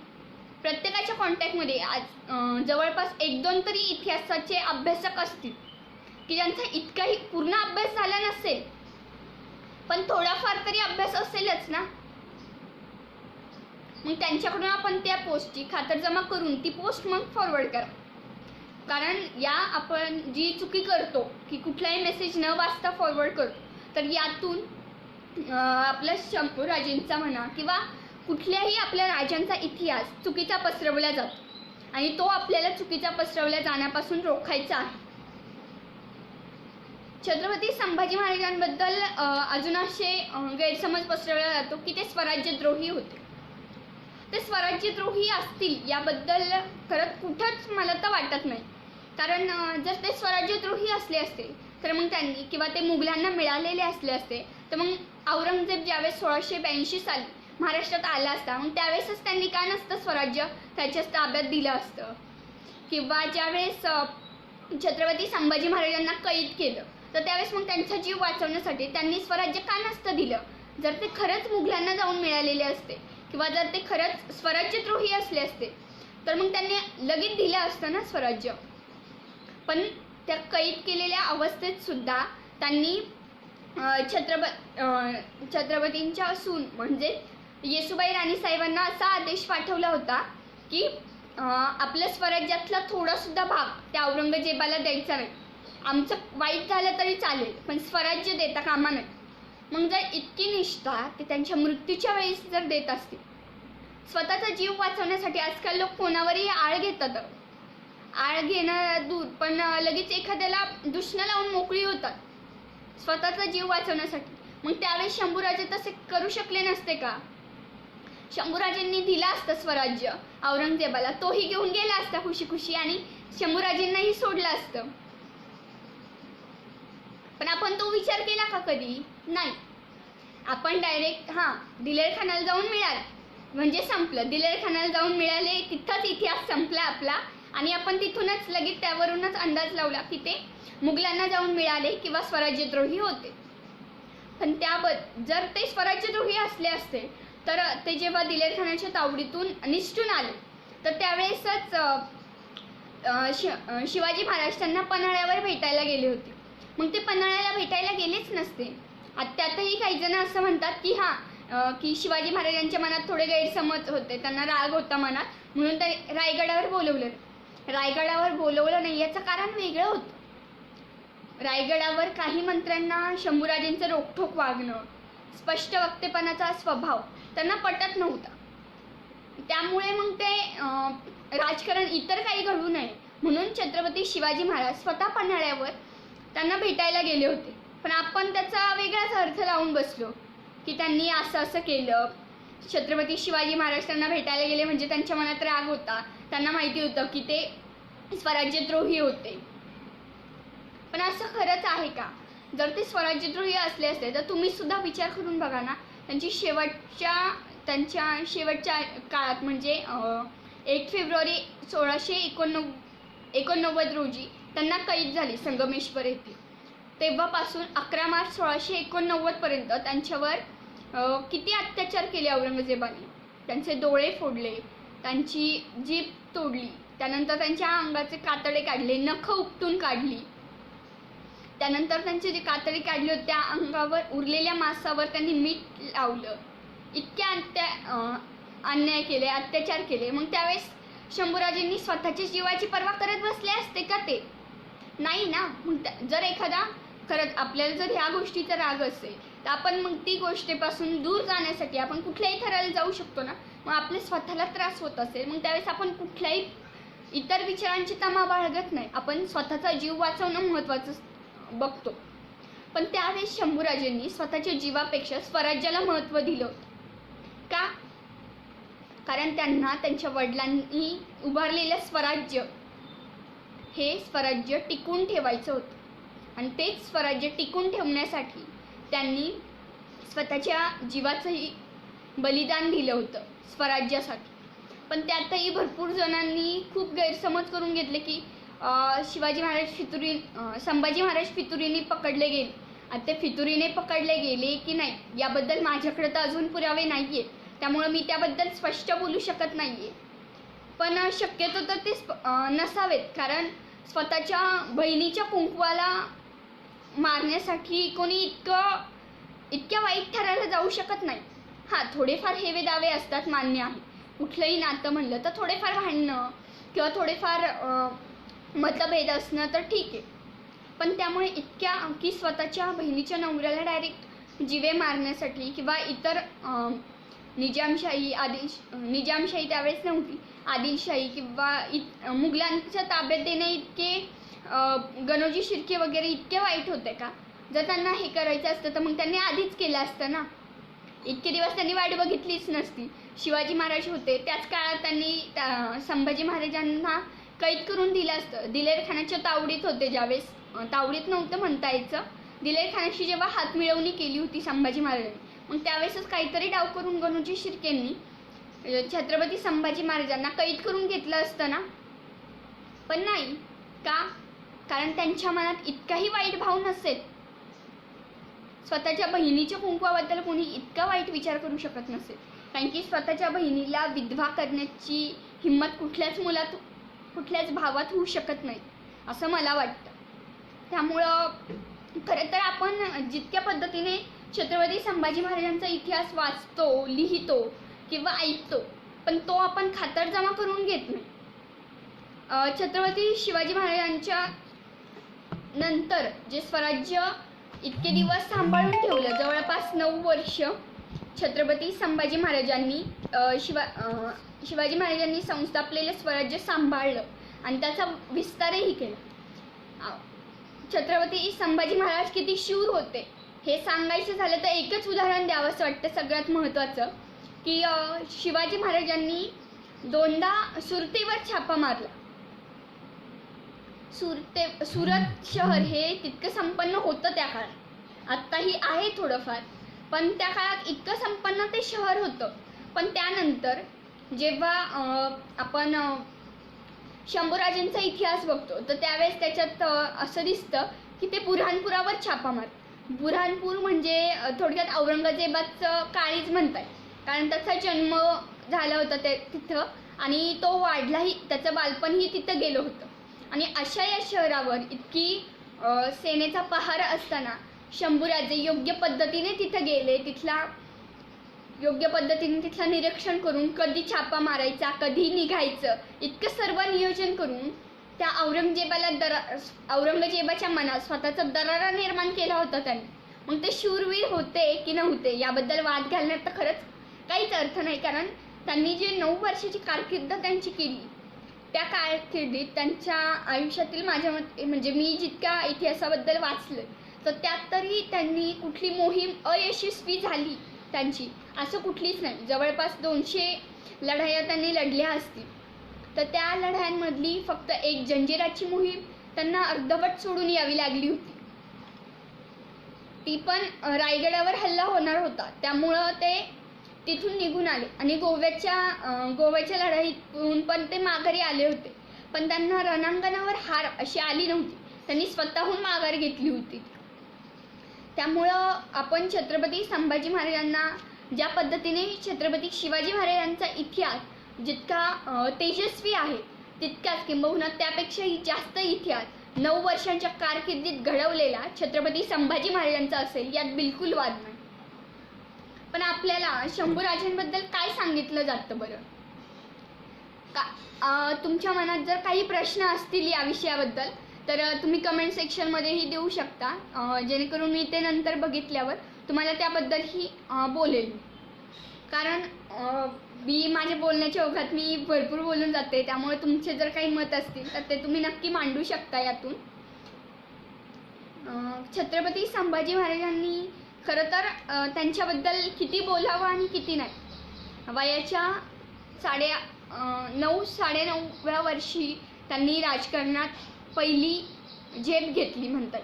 प्रत्येकाच्या कॉन्टॅक्टमध्ये आज जवळपास 1-2 तरी इतिहासाचे अभ्यासक असतील की ज्यांचा इतकाही पूर्ण अभ्यास झाला नसेल, पण थोडाफार तरी अभ्यास असेलच ना. मग त्यांच्याकडून आपण त्या पोस्टची खातरजमा करून ती पोस्ट मग फॉरवर्ड करा. कारण आपण जी चुकी करतो की कुठलाही मेसेज न वाचता फॉरवर्ड करतो, तर यातून आपल्या शंभूराजेंचा म्हणा किंवा कुठल्याही आपल्या राजांचा इतिहास चुकीचा पसरवला जातो, आणि तो आपल्याला चुकीचा पसरवल्या जाण्यापासून रोखायचा आहे. छत्रपती संभाजी महाराजांबद्दल अजून असे गैरसमज पसरवला जातो की ते स्वराज्यद्रोही होते. ते स्वराज्यद्रोही असतील याबद्दल खरंच कुठंच मला तर वाटत नाही. कारण जर ते स्वराज्यद्रोही असले असते तर मग त्यांनी किंवा ते मुघलांना मिळालेले असले असते तर मग औरंगजेब ज्यावेळेस 1682 साली महाराष्ट्रात आला असता, मग त्यावेळेसच त्यांनी का नसतं स्वराज्य त्याच्या ताब्यात दिलं असतं? किंवा ज्यावेळेस छत्रपती संभाजी महाराजांना कैद केलं तर त्यावेळेस मग त्यांचा जीव वाचवण्यासाठी त्यांनी स्वराज्य का नसतं दिलं? जर ते खरंच मुघलांना जाऊन मिळालेले असते किंवा जर ते खरंच स्वराज्यद्रोही असले असते तर मग त्यांनी लगेच दिलं असतं ना स्वराज्य. पण त्या कैद केलेल्या अवस्थेत सुद्धा त्यांनी छत्रपतींच्या सून म्हणजे येसुबाई राणीसाहेबांना असा आदेश पाठवला होता की आपल्या स्वराज्यातला थोडासुद्धा भाग त्या औरंगजेबाला द्यायचा नाही. आमचं वाईट झालं तरी चालेल, पण स्वराज्य देता कामा नये. मग जर इतकी निष्ठा ते त्यांच्या मृत्यूच्या वेळेस जर देत असतील, स्वतःचा जीव वाचवण्यासाठी आजकाल लोक कोणावरही आळ घेतात. आळ घेणं दूर, पण लगेच एखाद्याला दुष्ण लावून मोकळी होतात स्वतःचा जीव वाचवण्यासाठी. मग त्यावेळेस शंभूराजे तसे करू शकले नसते का? शंभूराजेंनी दिला असतं स्वराज्य औरंगजेबाला, तोही घेऊन गेला असता खुशी खुशी आणि शंभूराजेंनाही सोडलं असतं. पण आपण तो विचार केला का कधी? नाही. आपण डायरेक्ट दिलेर खानाला जाऊन मिळाले म्हणजे संपलं. दिलेर खानाला जाऊन मिळाले, तिथंच इतिहास संपला आपला, आणि आपण तिथूनच लगेच त्यावरूनच अंदाज लावला की ते मुघलांना जाऊन मिळाले किंवा स्वराज्यद्रोही होते. पण जर ते स्वराज्यद्रोही असले असते तर ते जेव्हा दिलेर खानाच्या तावडीतून निसटून आले तर त्यावेळेसच शिवाजी महाराज त्यांना पन्हाळ्यावर भेटायला गेले होते. मग ते पन्हाळ्याला भेटायला गेलेच नसते. त्यातही काही जण असं म्हणतात की की शिवाजी महाराजांच्या मनात थोडे गैरसमज होते, त्यांना राग होता मनात, म्हणून ते रायगडावर बोलवलं. रायगडावर बोलवलं नाही याचं कारण वेगळं होतं. रायगडावर काही मंत्र्यांना शंभूराजेंचं रोखठोक वागणं, स्पष्ट वक्तेपणाचा स्वभाव त्यांना पटत नव्हता. त्यामुळे मग ते राजकारण इतर काही घडू नये म्हणून छत्रपती शिवाजी महाराज स्वतः पन्हाळ्यावर त्यांना भेटायला गेले होते. पण आपण त्याचा वेगळाच अर्थ लावून बसलो की त्यांनी असं असं केलं. छत्रपती शिवाजी महाराज त्यांना भेटायला गेले म्हणजे त्यांच्या मनात राग होता. त्यांना माहिती होतं की ते स्वराज्यद्रोही होते. पण असं खरंच आहे का? जर ते स्वराज्यद्रोही असले असते तर तुम्ही सुद्धा विचार करून बघा ना. त्यांच्या शेवटच्या काळात म्हणजे 1 फेब्रुवारी 1689 रोजी त्यांना कैद झाली संगमेश्वर येथे. तेव्हापासून 11 मार्च 1689 पर्यंत त्यांच्यावर किती अत्याचार केले औरंगजेबाने. त्यांचे डोळे फोडले, त्यांची जीभ तोडली, त्यानंतर त्यांच्या अंगाचे कातडे काढले, नखं उपटून काढली. त्यानंतर त्यांचे जे कातडी काढले होते त्या अंगावर उरलेल्या मांसावर त्यांनी मीठ लावलं. इतके अन्याय केले, अत्याचार केले. मग त्यावेळेस शंभूराजेंनी स्वतःच्या जीवाची पर्वा करत बसले असते का? ते नाही ना. मग जर एखादा खरंच आपल्याला जर ह्या गोष्टीचा राग असेल तर आपण मग ती गोष्टीपासून दूर जाण्यासाठी आपण कुठल्याही थराला जाऊ शकतो ना. मग आपल्या स्वतःला त्रास होत असेल मग त्यावेळेस आपण कुठल्याही इतर विचारांची तमा बाळगत नाही. आपण स्वतःचा जीव वाचवणं महत्त्वाचं बघतो. पण त्यावेळेस शंभूराजेंनी स्वतःच्या जीवापेक्षा स्वराज्याला महत्त्व दिलं होतं. का? कारण त्यांना त्यांच्या वडिलांनी उभारलेलं स्वराज्य हे स्वराज्य टिकून ठेवायचं होतं. आणि तेच स्वराज्य टिकून ठेवण्यासाठी त्यांनी स्वतःच्या जीवाचंही बलिदान दिलं होतं स्वराज्यासाठी. पण त्यातही भरपूर जणांनी खूप गैरसमज करून घेतले की संभाजी महाराज फितुरीने पकडले गेले. आता ते फितुरीने पकडले गेले की नाही याबद्दल माझ्याकडे तर अजून पुरावे नाही आहेत, त्यामुळं मी त्याबद्दल स्पष्ट बोलू शकत नाही आहे. पण शक्यतो तर ते नसावेत. कारण स्वतःच्या बहिणीच्या कुंकवाला मारण्यासाठी कोणी इतक्या वाईट ठरायला जाऊ शकत नाही. हां, थोडेफार हेवे दावे असतात, मान्य आहे. कुठलंही नातं म्हणलं तर थोडेफार भांडणं किंवा थोडेफार मतभेद असणं तर ठीक आहे. पण त्यामुळे इतक्या की स्वतःच्या बहिणीच्या नवऱ्याला डायरेक्ट जिवे मारण्यासाठी किंवा इतर निजामशाही त्यावेळेस नव्हती, आदिलशाही किंवा मुघलांच्या ताब्यात देणे इतके गणोजी शिर्के वगैरे इतके वाईट होते का? जर त्यांना हे करायचं असतं तर मग त्यांनी आधीच केलं असतं ना. इतके दिवस त्यांनी वाट बघितलीच नसती. शिवाजी महाराज होते त्याच काळात त्यांनी संभाजी महाराजांना कैद करून दिलं असतं. दिलेर खानाच्या तावडीत होते ज्यावेळेस, तावडीत नव्हतं म्हणता यायचं, दिलेर खानाशी जेव्हा हात मिळवणी केली होती संभाजी महाराजांनी, मग त्यावेळेसच काहीतरी डाव करून गणोजी शिर्केंनी छत्रपती संभाजी महाराजांना कैद करून घेतलं असतं ना. पण नाही का? कारण त्यांच्या मनात इतकाही वाईट भाव नसेल. स्वतःच्या बहिणीच्या कुंकवाबद्दल कोणी इतका वाईट विचार करू शकत नसेल. कारण की स्वतःच्या बहिणीला विधवा करण्याची हिंमत कुठल्याच भावात होऊ शकत नाही असं मला वाटतं. त्यामुळं खरं तर आपण जितक्या पद्धतीने छत्रपती संभाजी महाराजांचा इतिहास वाचतो, लिहितो किंवा ऐकतो, पण तो आपण खातरजमा करून घेत नाही. छत्रपती शिवाजी महाराजांच्या नंतर जे स्वराज्य इतके दिवस सांभाळून ठेवलं, जवळपास 9 वर्ष छत्रपती संभाजी महाराजांनी शिवाजी महाराजांनी संस्थापलेलं स्वराज्य सांभाळलं आणि त्याचा विस्तारही केला. छत्रपती संभाजी महाराज किती शूर होते हे सांगायचं झालं तर एकच उदाहरण द्यावंसं वाटतं सगळ्यात महत्त्वाचं, की शिवाजी महाराजांनी 2दा सुरतेवर छापा मारला. सुरत शहर हे तितकं संपन्न होतं त्या काळात, आत्ताही आहे थोडंफार, पण त्या काळात इतकं संपन्न ते शहर होतं. पण त्यानंतर जेव्हा आपण शंभूराजेंचा इतिहास बघतो तर त्यावेळेस त्याच्यात असं दिसतं की ते बुऱ्हाणपुरावर छापा मार. बुऱ्हाणपूर म्हणजे थोडक्यात औरंगजेबाचं काळीज म्हणतात, कारण त्याचा जन्म झाला होता तिथं आणि तो वाढलाही, त्याचं बालपणही तिथं गेलं होतं. आणि अशा या शहरावर इतकी सेनेचा पहारा असताना शंभूराजे योग्य पद्धतीने तिथं गेले, योग्य पद्धतीने तिथलं निरीक्षण करून कधी छापा मारायचा, कधी निघायचं, इतकं सर्व नियोजन करून त्या औरंगजेबाच्या मनात स्वतःचा दरारा निर्माण केला होता त्यांनी. मग ते शूरवीर होते की नव्हते याबद्दल वाद घालण्यात तर खरंच काहीच अर्थ नाही. कारण त्यांनी जे 9 वर्षाची कारकीर्द त्यांची केली त्या कारकिर्दीत त्यांच्या आयुष्यातील माझ्या मते म्हणजे मी जितक्या इतिहासाबद्दल वाचलं तर त्यात तरी त्यांनी कुठली मोहीम अयशस्वी झाली त्यांची असं कुठलीच नाही. जवळपास 200 लढाया त्यांनी लढल्या असतील, तर त्या लढायांमधली फक्त एक जंजिराची मोहीम त्यांना अर्धवट सोडून यावी लागली होती. ती पण रायगडावर हल्ला होणार होता, त्यामुळं ते तिथून निघून आले आणि गोव्याच्या लढाईतून पण ते माघारी आले होते. पण त्यांना रणांगणावर हार अशी आली नव्हती, त्यांनी स्वतःहून माघार घेतली होती. त्यामुळं आपण छत्रपती संभाजी महाराजांना ज्या पद्धतीने छत्रपती शिवाजी महाराजांचा इतिहास जितका तेजस्वी आहे तितकाच किंबहुना त्यापेक्षाही जास्त इतिहास 9 वर्षांच्या कारकिर्दीत घडवलेला छत्रपती संभाजी महाराजांचा असेल यात बिलकुल वाद नाही. पण आपल्याला शंभूराजांबद्दल काय सांगितलं जातं बरं? तुमच्या मनात जर काही प्रश्न असतील या विषयाबद्दल तर तुम्ही कमेंट सेक्शनमध्येही देऊ शकता, जेणेकरून मी ते नंतर बघितल्यावर तुम्हाला त्याबद्दलही बोलेल. कारण मी माझ्या बोलण्याच्या ओघात मी भरपूर बोलून जाते, त्यामुळे तुमचे जर काही मत असतील तर ते तुम्ही नक्की मांडू शकता यातून. छत्रपती संभाजी महाराजांनी खरं तर त्यांच्याबद्दल किती बोलावं आणि किती नाही. वयाच्या 9-9.5व्या वर्षी त्यांनी राजकारणात पहिली झेप घेतली म्हणतात.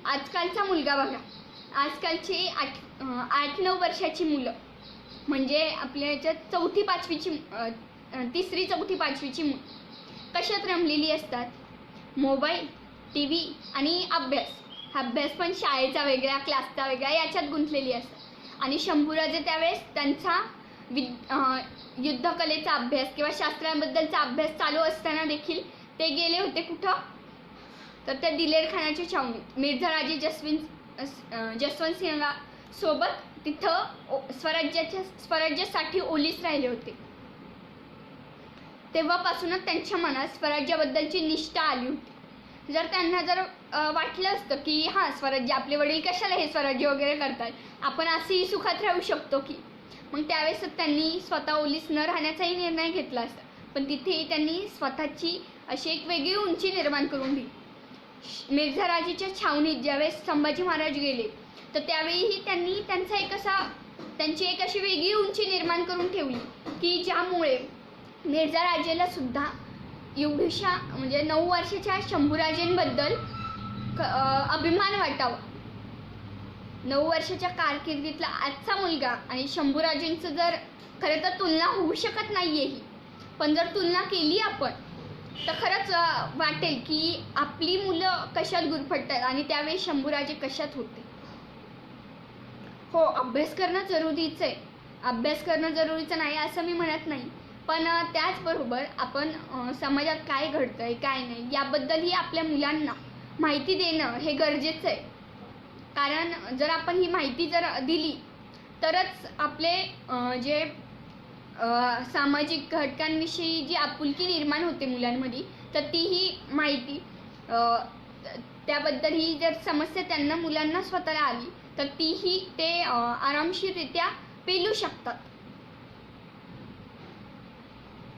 आजकालचा मुलगा बघा, आजकालची 8-9 वर्षाची मुलं म्हणजे आपल्या याच्यात 4-5वीची 3री-4थी-5वीची मुलं कशात रमलेली असतात? मोबाईल, TV आणि अभ्यास पण शाळेचा वेगळा, क्लासचा वेगळा याच्यात गुंतलेली असतात. आणि शंभूराजे त्यावेळेस त्यांचा युद्धकलेचा अभ्यास किंवा शास्त्रांबद्दलचा अभ्यास चालू असताना देखील ते गेले होते कुठं? तर त्या दिलेर खानाच्या छावणीत मिर्झा राजे जसवंत सिंगा सोबत तिथं स्वराज्यासाठी ओलीस राहिले होते. तेव्हापासूनच त्यांच्या मनात स्वराज्याबद्दलची निष्ठा आली होती. जर त्यांना वाटलं असतं की हां स्वराज्य, आपले वडील कशाला हे स्वराज्य वगैरे करतात, आपण असेही सुखात राहू शकतो की, मग त्यावेळेस त्यांनी स्वतः ओलीस न राहण्याचाही निर्णय घेतला असता. पण तिथेही त्यांनी स्वतःची अशी एक वेगळी उंची निर्माण करून दिली. मिर्झा राजेच्या छावणीत ज्यावेळेस संभाजी महाराज गेले तर त्यावेळीही त्यांनी त्यांची एक अशी वेगळी उंची निर्माण करून ठेवली की ज्यामुळे मिर्झा राजेला सुद्धा एवढ्याशा म्हणजे 9 वर्षाच्या शंभूराजेंबद्दल अभिमान वाटावा. 9 वर्षाच्या कारकिर्दीतला आजचा मुलगा आणि शंभूराजेंचं जर खरं तर तुलना होऊ शकत नाहीये ही, पण जर तुलना केली आपण तर खरंच वाटेल की आपली मुलं कशात गुरफटतात आणि त्यावेळी शंभूराजे कशात होते. हो, अभ्यास करणं जरुरीचं आहे, अभ्यास करणं जरुरीचं नाही असं मी म्हणत नाही, पण त्याचबरोबर आपण समाजात काय घडतंय काय नाही याबद्दलही आपल्या मुलांना माहिती देणं हे गरजेचं आहे. कारण जर आपण ही माहिती जर दिली तरच आपले जे सामाजिक घटकांविषयी जी आपुलकी निर्माण होते मुलांमध्ये, तर तीही माहिती त्याबद्दल जर समस्या त्यांना मुलांना स्वतःला आली तर तीही ते आरामशीररित्या पेलू शकतात.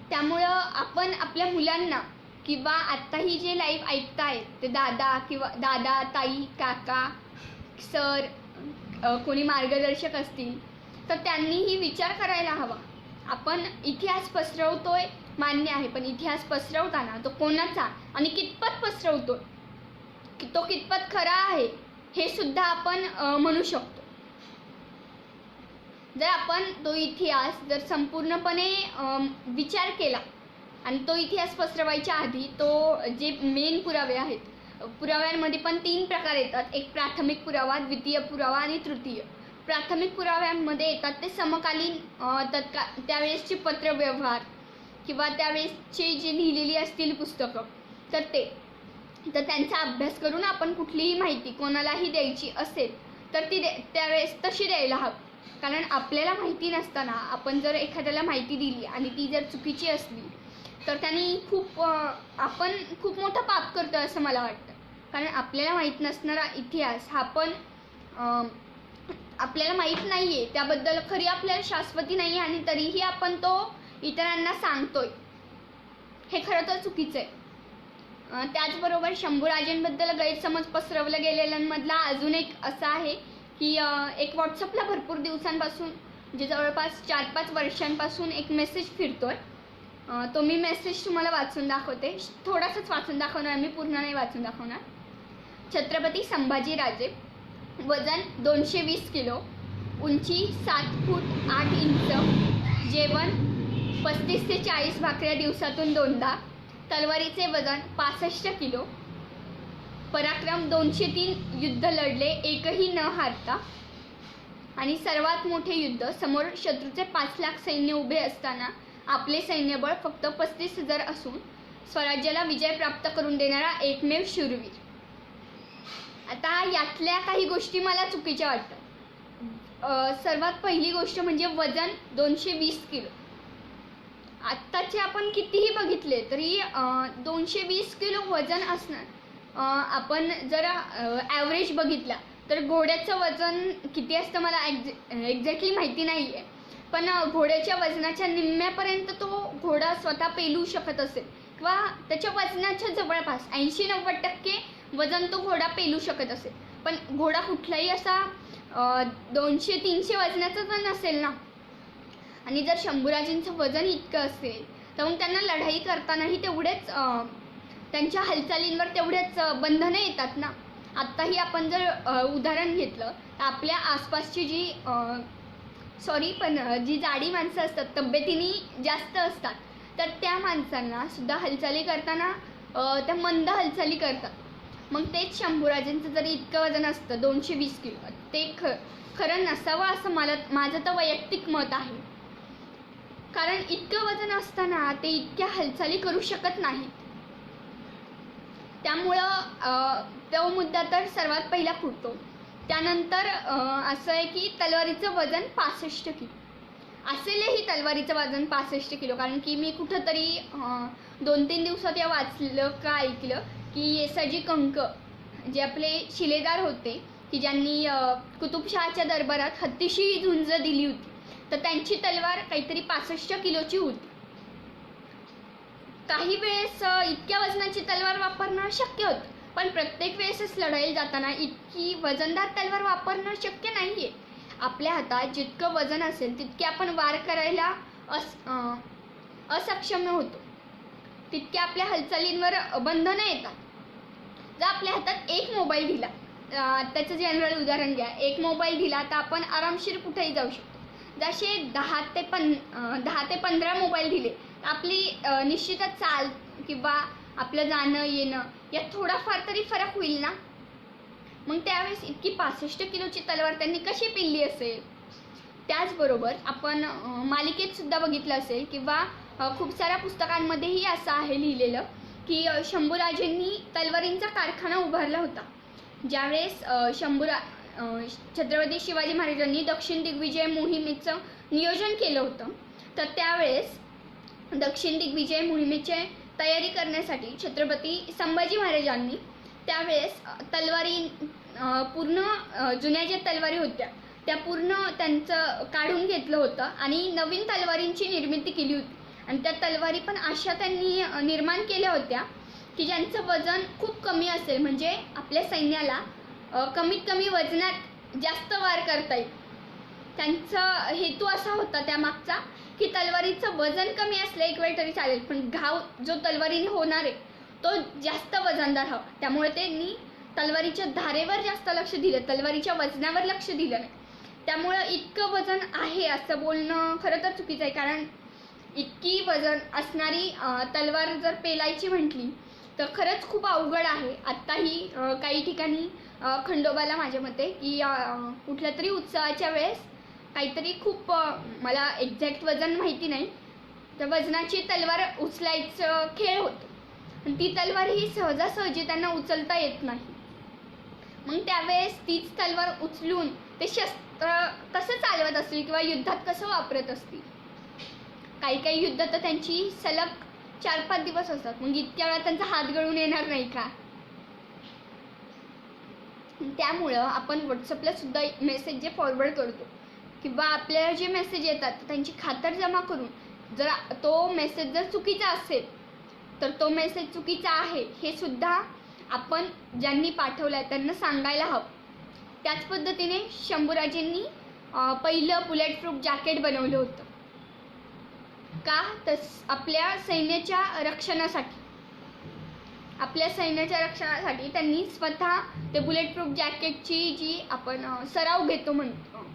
त्यामुळं आपण आपल्या मुलांना किंवा आत्ताही जे लाईव्ह ऐकतायत ते दादा, ताई, काका, सर, कोणी मार्गदर्शक असतील तर त्यांनीही विचार करायला हवा. आपण इतिहास पसरवतोय मान्य आहे, पण इतिहास पसरवताना तो कोणाचा आणि कितपत पसरवतोय, तो कितपत खरा आहे हे सुद्धा आपण म्हणू शकतो. जर आपण तो इतिहास जर संपूर्णपणे विचार केला आणि तो इतिहास पसरवायच्या आधी तो जे मेन पुरावे आहेत, पुराव्यांमध्ये पण 3 प्रकार येतात. एक प्राथमिक पुरावा, द्वितीय पुरावा आणि तृतीय. प्राथमिक पुराव्यांमध्ये येतात ते समकालीन त्यावेळेसचे पत्रव्यवहार किंवा त्यावेळेसची जी लिहिलेली असतील पुस्तकं, तर त्यांचा अभ्यास करून आपण कुठलीही माहिती कोणालाही द्यायची असेल तर ती त्यावेळेस तशी द्यायला हवी. कारण आपल्याला माहिती नसताना आपण जर एखाद्याला माहिती दिली आणि ती जर चुकीची असली तर त्यांनी आपण खूप मोठं पाप करतो असं मला वाटतं. कारण आपल्याला माहीत नसणारा इतिहास हा पण आपल्याला माहीत नाही आहे, त्याबद्दल खरी आपल्याला शाश्वती नाही आहे आणि तरीही आपण तो इतरांना सांगतोय. हे खरं तर चुकीचं आहे. त्याचबरोबर शंभूराजांबद्दल गैरसमज पसरवला गेलेल्यांमधला अजून एक असा आहे की एक व्हॉट्सअपला भरपूर दिवसांपासून म्हणजे जवळपास 4-5 वर्षांपासून एक मेसेज फिरतोय. तो मी मेसेज तुम्हाला वाचून दाखवते. थोडासाच वाचून दाखवणार, मी पूर्ण नाही वाचून दाखवणार. छत्रपती संभाजीराजे, वजन 220 किलो, उंची 7 फूट 8 इंच, जेवण 35 ते 40 भाकऱ्या दिवसातून 2दा, तलवारीचे वजन 65 किलो, पराक्रम 203 युद्ध लढले एकही न हारता, आणि सर्वात मोठे युद्ध समोर शत्रूचे 5 लाख सैन्य उभे असताना आपले सैन्यबळ फक्त 35,000 असून स्वराज्याला विजय प्राप्त करून देणारा एकमेव शूरवीर. आता यातल्या काही गोष्टी मला चुकीच्या वाटतात. सर्वात पहिली गोष्ट म्हणजे वजन 220 किलो. आत्ताचे आपण कितीही बघितले तरी 220 किलो वजन असणार. आपण जर ॲव्हरेज बघितला तर घोड्याचं वजन किती असतं मला एक्झॅक्टली माहिती नाही आहे, पण घोड्याच्या वजनाच्या निम्म्यापर्यंत तो घोडा स्वतः पेलू शकत असेल किंवा त्याच्या वजनाच्या जवळपास 80-90% वजन तो घोडा पेलू शकत असेल. पण घोडा कुठलाही असा 200-300 वजनाचा तर नसेल ना. आणि जर शंभूराजांचं वजन इतकं असेल तर मग त्यांना लढाई करतानाही तेवढेच त्यांच्या हालचालींवर तेवढेच बंधनं येतात ना. आत्ताही आपण जर उदाहरण घेतलं तर आपल्या आसपासची जी जाडी माणसं असतात, तब्येतीने जास्त असतात, तर त्या माणसांना सुद्धा हालचाली करताना त्या मंद हालचाली करतात. मग तेच शंभूराजांचं जरी इतकं वजन असतं 220 किलो, ते खरं नसावं असं माझं तर वैयक्तिक मत आहे. कारण इतकं वजन असताना ते इतक्या हालचाली करू शकत नाहीत. त्यामुळं तो मुद्दा तर सर्वात पहिला फुटतो. त्यानंतर असं आहे की तलवारीचं वजन 65 किलो असेलही. तलवारीचं वजन 65 किलो, कारण की मी कुठंतरी 2-3 दिवसात या वाचलं का ऐकलं की येसाजी कंक जे आपले शिलेदार होते की ज्यांनी कुतुबशहाच्या दरबारात हत्तीशी झुंज दिली होती, तर त्यांची तलवार काहीतरी 65 किलोची होती. काही वेळेस इतक्या वजनाची तलवार वापरणं शक्य होतं, पण प्रत्येक वेळेसच लढाईला जाताना इतकी वजनदार तलवार वापरणं शक्य नाही आहे. आपल्या हातात जितकं वजन असेल तितके आपण वार करायला असक्षम होतो, तितके आपल्या हालचालींवर बंधनं येतात. जर आपल्या हातात एक मोबाईल दिला, त्याचं जनरल उदाहरण घ्या, एक मोबाईल दिला तर आपण आरामशीर कुठेही जाऊ शकतो. जसे 10 ते 15 मोबाईल दिले तर आपली निश्चितच चाल किंवा आपलं जाणं येणं यात थोडाफार तरी फरक होईल ना. मग त्यावेळेस इतकी 65 किलोची तलवार त्यांनी कशी पेलली असेल. त्याचबरोबर आपण मालिकेत सुद्धा बघितलं असेल किंवा खूप साऱ्या पुस्तकांमध्येही असं आहे लिहिलेलं की शंभूराजांनी तलवारींचा कारखाना उभारला होता. ज्यावेळेस छत्रपती शिवाजी महाराजांनी दक्षिण दिग्विजय मोहिमेचं नियोजन केलं होतं, तर त्यावेळेस दक्षिण दिग्विजय मोहिमेची तयारी करण्यासाठी छत्रपती संभाजी महाराजांनी त्यावेळेस तलवारी पूर्ण जुन्या ज्या तलवारी होत्या त्या पूर्ण त्यांचं काढून घेतलं होतं आणि नवीन तलवारींची निर्मिती केली होती. आणि त्या तलवारी पण अशा त्यांनी निर्माण केल्या होत्या की ज्यांचं वजन खूप कमी असेल, म्हणजे आपल्या सैन्याला कमीत कमी वजनात जास्त वार करता येईल. त्यांचा हेतू असा होता त्यामागचा की तलवारीचं वजन कमी असलं एक वेळ तरी चालेल, पण घाव जो तलवारीने होणार आहे तो जास्त वजनदार हवा. त्यामुळे त्यांनी तलवारीच्या धारेवर जास्त लक्ष दिलं, तलवारीच्या वजनावर लक्ष दिलं नाही. त्यामुळं इतकं वजन आहे असं बोलणं खरं तर चुकीचं आहे. कारण इतकी वजन असणारी तलवार जर पेलायची म्हटली तर खरंच खूप अवघड आहे. आत्ताही काही ठिकाणी खंडोबाला माझ्या मते की कुठल्या तरी उत्सवाच्या वेळेस काहीतरी खूप मला एक्झॅक्ट वजन माहिती नाही, तर वजनाची तलवार उचलायचं खेळ होतो. आणि ती तलवार ही सहजासहजी त्यांना उचलता येत नाही. मग त्यावेळेस तीच तलवार उचलून ते शस्त्र कसं चालवत असतील किंवा युद्धात कसं वापरत असतील. काही युद्ध तर त्यांची सलग 4-5 दिवस असतात. मग इतक्या वेळा त्यांचा हात गळून येणार नाही का. त्यामुळं आपण व्हॉट्सअपला सुद्धा मेसेज जे फॉरवर्ड करतो किंवा आपल्याला जे मेसेज येतात त्यांची खातरजमा करून, जर तो मेसेज जर चुकीचा असेल तर तो मेसेज चुकीचा आहे हे सुद्धा आपण ज्यांनी पाठवलाय त्यांना सांगायला हवं. त्याच पद्धतीने शंभूराजेंनी पहिलं बुलेट प्रूफ जॅकेट बनवलं होतं. का? तर आपल्या सैन्याच्या रक्षणासाठी त्यांनी स्वतः ते बुलेट प्रूफ जॅकेटची जी आपण सराव घेतो म्हणतो,